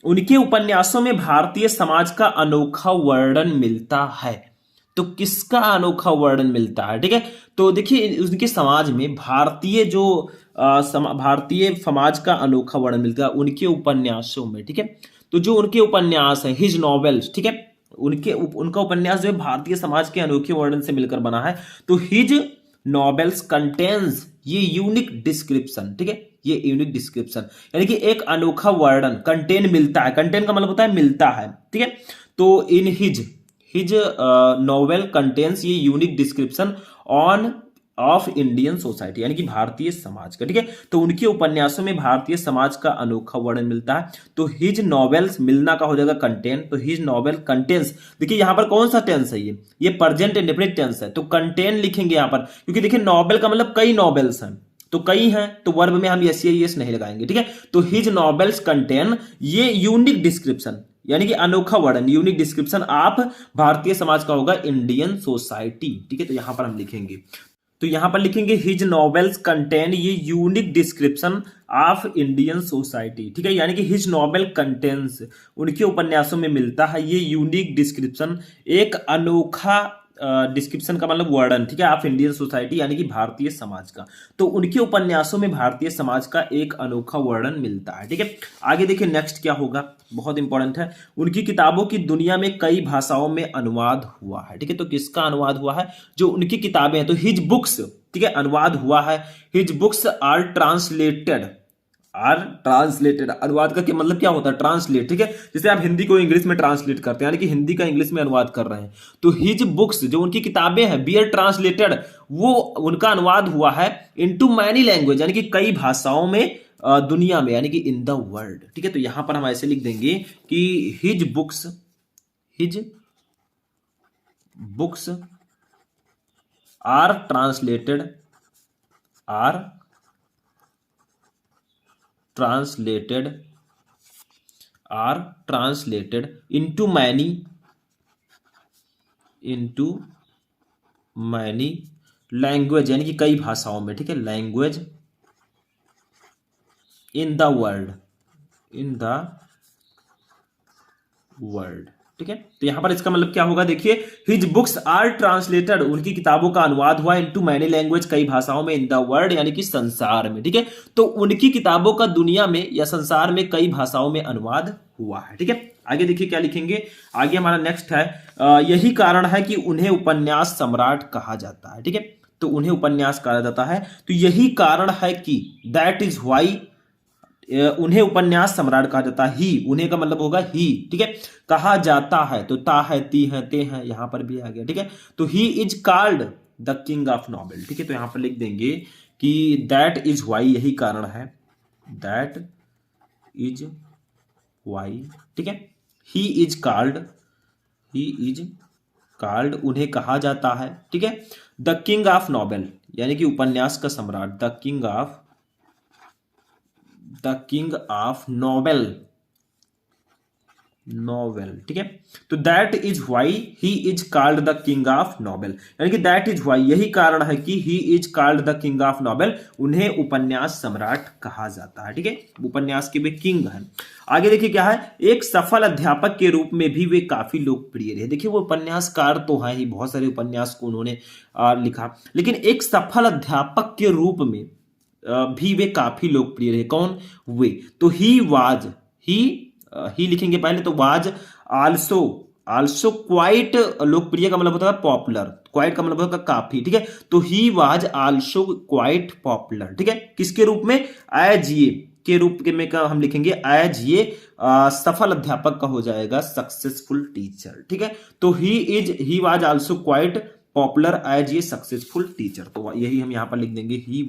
उनके उपन्यासों में भारतीय समाज का अनोखा वर्णन मिलता है। तो किसका अनोखा वर्णन मिलता है, ठीक है। तो देखिए उनके समाज में भारतीय जो भारतीय समाज का अनोखा वर्णन मिलता है उनके उपन्यासों में, ठीक है। तो जो उनके उपन्यास है हिज नॉवेल्स, ठीक है, उनका उपन्यास जो है भारतीय समाज के अनोखे वर्णन से मिलकर बना है। तो हिज नॉवेल्स कंटेन्स ये यूनिक डिस्क्रिप्शन, ठीक है, ये यूनिक डिस्क्रिप्शन यानी कि एक अनोखा वर्णन, कंटेन मिलता है, कंटेन का मतलब होता है मिलता है, ठीक है। तो इन हिज नॉवेल कंटेन्स ये unique description on off Indian society यानी कि भारतीय समाज का, ठीक है। तो उनके उपन्यासों में भारतीय समाज का अनोखा वर्णन मिलता है। तो हिज नॉवेल्स, मिलना का हो जाएगा कंटेन, तो हिज नॉवेल कंटेन्स, देखिए यहां पर कौन सा टेंस है, ये प्रेजेंट इंडेफिनिट टेंस है। तो कंटेन लिखेंगे यहां पर, क्योंकि देखिए नॉवेल का मतलब कई नॉवेल्स हैं, तो कई हैं, तो वर्ब में हम यस नहीं लगाएंगे, ठीक है। तो हिज नॉवेल्स कंटेन ये यूनिक डिस्क्रिप्शन यानी कि अनोखा वर्णन, यूनिक डिस्क्रिप्शन आप भारतीय समाज का होगा इंडियन सोसाइटी, ठीक है। तो यहां पर हम लिखेंगे, तो यहां पर लिखेंगे हिज नॉवेल्स कंटेन ये unique description of Indian society, ठीक है। यानी कि हिज नॉवेल कंटेन्स उनके उपन्यासों में मिलता है ये यूनिक डिस्क्रिप्शन, एक अनोखा डिस्क्रिप्शन का मतलब वर्णन, ठीक है, ऑफ इंडियन सोसाइटी यानी कि भारतीय समाज का। तो उनके उपन्यासों में भारतीय समाज का एक अनोखा वर्णन मिलता है, ठीक है। आगे देखिए नेक्स्ट क्या होगा, बहुत इंपॉर्टेंट है, उनकी किताबों की दुनिया में कई भाषाओं में अनुवाद हुआ है, ठीक है। तो किसका अनुवाद हुआ है, जो उनकी किताबें हैं, तो हिज बुक्स, ठीक है, अनुवाद हुआ है। हिज बुक्स आर ट्रांसलेटेड, अनुवाद का क्या मतलब क्या होता है, ट्रांसलेट, ठीक है। जैसे आप हिंदी को इंग्लिश में ट्रांसलेट करते हैं यानी कि हिंदी का इंग्लिश में अनुवाद कर रहे हैं। तो हिज बुक्स जो उनकी किताबें हैं बी आर ट्रांसलेटेड, वो उनका अनुवाद हुआ है इनटू मैनी लैंग्वेज यानी कि कई भाषाओं में दुनिया में यानी कि इन द वर्ल्ड, ठीक है। तो यहां पर हम ऐसे लिख देंगे कि his books are translated into many language यानी कि कई भाषाओं में, ठीक है, लैंग्वेज इन द वर्ल्ड, ठीक है। तो यहां पर इसका मतलब क्या होगा, देखिए हिज बुक्स आर ट्रांसलेटेड उनकी किताबों का अनुवाद हुआ इनटू मैनी लैंग्वेज कई भाषाओं में, इन द वर्ल्ड यानी कि संसार में, ठीक है। तो उनकी किताबों का दुनिया में या संसार में कई भाषाओं में अनुवाद हुआ है, ठीक है। आगे देखिए क्या लिखेंगे, आगे हमारा नेक्स्ट है यही कारण है कि उन्हें उपन्यास सम्राट कहा जाता है, ठीक है। तो उन्हें उपन्यास कहा जाता है, तो यही कारण है कि दैट इज व्हाई उन्हें उपन्यास सम्राट कहा जाता है। ही, उन्हें का मतलब होगा ही, ठीक है, कहा जाता है, तो ता है, ती है, ते है, यहां पर भी आ गया, ठीक है। तो he is called the king of novel, ठीक है। तो यहां पर लिख देंगे कि दैट इज वाई, यही कारण है, दैट इज वाई, ठीक है। ही इज कॉल्ड उन्हें कहा जाता है, ठीक है, द किंग ऑफ नॉवेल यानी कि उपन्यास का सम्राट, द किंग ऑफ नॉवेल, ठीक है। तो that is why he is called the king of novel यानी कि दैट इज व्हाई यही कारण है कि he is called the king of novel उन्हें उपन्यास सम्राट कहा जाता है, ठीक है। उपन्यास के वे किंग हैं। आगे देखिए क्या है, एक सफल अध्यापक के रूप में भी वे काफी लोकप्रिय रहे। देखिए वो उपन्यासकार तो है ही, बहुत सारे उपन्यास को उन्होंने लिखा, लेकिन एक सफल अध्यापक के रूप में भी वे काफी लोकप्रिय रहे। कौन, वे, तो ही लिखेंगे पहले, तो वाज आल्सो आल्सो क्वाइट, लोकप्रिय का मतलब होता है पॉपुलर, क्वाइट का मतलब होता है काफी, ठीक है। तो he was also quite popular, ठीक है। किसके रूप में? एज ये के रूप के में का हम लिखेंगे एज ये सफल अध्यापक का हो जाएगा सक्सेसफुल टीचर, ठीक है। तो he was also quite popular as a successful teacher. तो यही हम यहां पर लिख देंगे, he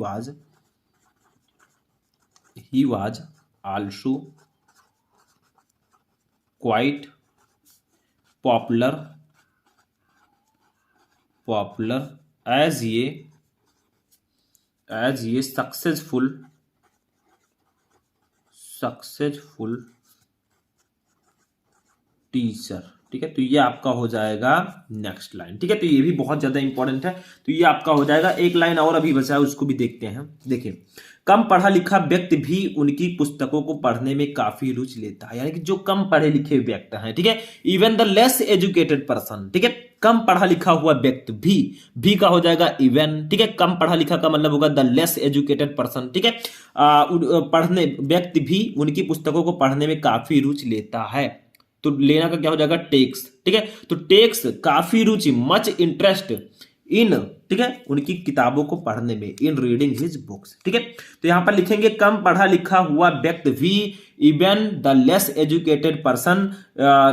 was also quite popular as a successful teacher, ठीक है। तो ये आपका हो जाएगा नेक्स्ट लाइन, ठीक है। तो ये भी बहुत ज्यादा इंपॉर्टेंट है। तो ये आपका हो जाएगा। एक लाइन और अभी बचा है, उसको भी देखते हैं। देखिए, कम पढ़ा लिखा व्यक्ति भी उनकी पुस्तकों को पढ़ने में काफी रुचि लेता है, यानी कि जो कम पढ़े लिखे व्यक्ति हैं, ठीक है। Even the less educated person, ठीक है। कम पढ़ा लिखा हुआ व्यक्ति भी का हो जाएगा इवन, ठीक है। कम पढ़ा लिखा का मतलब होगा द लेस एजुकेटेड पर्सन, ठीक है। पढ़ने व्यक्ति भी उनकी पुस्तकों को पढ़ने में काफी रुचि लेता है। तो लेना का क्या हो जाएगा? टेक्स, ठीक है। तो टेक्स काफी रुचि, मच इंटरेस्ट इन, ठीक है, उनकी किताबों को पढ़ने में, इन रीडिंग हिज बुक्स, ठीक है। तो यहां पर लिखेंगे कम पढ़ा लिखा हुआ व्यक्ति भी, even the less educated person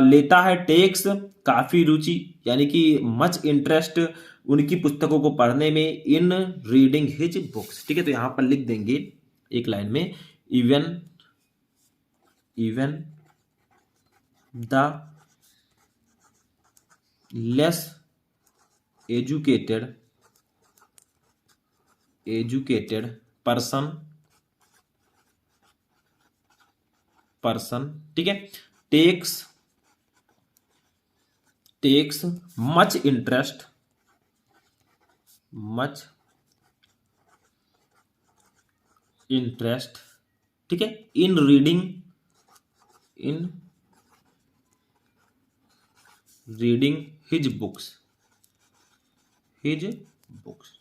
लेता है टेक्स काफी रुचि, यानी कि मच इंटरेस्ट उनकी पुस्तकों को पढ़ने में, इन रीडिंग हिज बुक्स, ठीक है। तो यहां पर लिख देंगे एक लाइन में, even the less educated person, ठीक है, टेक्स मच इंटरेस्ट ठीक है, इन रीडिंग हिज बुक्स,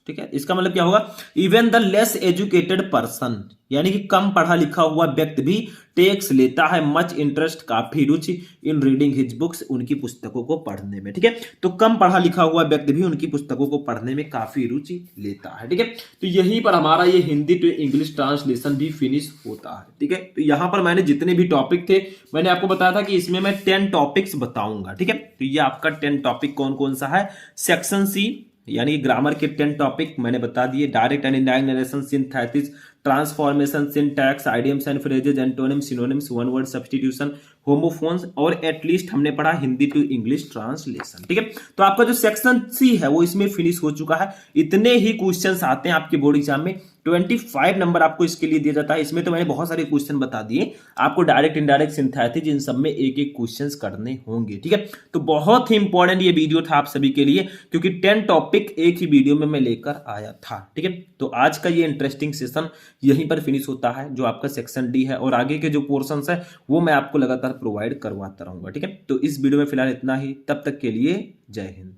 ठीक है। इसका मतलब क्या होगा? Even the less educated person, यानी कि कम पढ़ा लिखा हुआ व्यक्ति भी टेक्स लेता है मच इंटरेस्ट, काफी रुचि, इन रीडिंग हिज बुक्स, उनकी पुस्तकों को पढ़ने में, ठीक है। तो कम पढ़ा लिखा हुआ व्यक्ति भी उनकी पुस्तकों को पढ़ने में काफी रुचि लेता है, ठीक है। तो यहीं पर हमारा ये हिंदी टू इंग्लिश ट्रांसलेशन भी फिनिश होता है, ठीक है। तो यहां पर मैंने जितने भी टॉपिक थे, मैंने आपको बताया था कि इसमें मैं 10 टॉपिक्स बताऊंगा, ठीक है। तो ये आपका 10 टॉपिक कौन कौन सा है? सेक्शन सी, यानी ग्रामर के 10 टॉपिक मैंने बता दिए। Direct and indirect narration, synthesis, transformation, syntax, idioms and phrases, antonyms, synonyms, one word substitution, homophones, और एटलीस्ट हमने पढ़ा हिंदी टू इंग्लिश ट्रांसलेशन, ठीक है। तो आपका जो सेक्शन सी है वो इसमें फिनिश हो चुका है। इतने ही क्वेश्चंस आते हैं आपके बोर्ड एग्जाम में, 25 नंबर आपको इसके लिए दिया जाता है। इसमें तो मैंने बहुत सारे क्वेश्चन बता दिए आपको, डायरेक्ट इनडायरेक्ट सिंथेसिस, इन सब में एक एक क्वेश्चंस करने होंगे, ठीक है। तो बहुत ही इंपॉर्टेंट ये वीडियो था आप सभी के लिए, क्योंकि 10 टॉपिक एक ही वीडियो में मैं लेकर आया था, ठीक है। तो आज का ये इंटरेस्टिंग सेशन यहीं पर फिनिश होता है, जो आपका सेक्शन डी है, और आगे के जो पोर्शंस है वो मैं आपको लगातार प्रोवाइड करवाता रहूंगा, ठीक है। तो इस वीडियो में फिलहाल इतना ही, तब तक के लिए जय हिंद।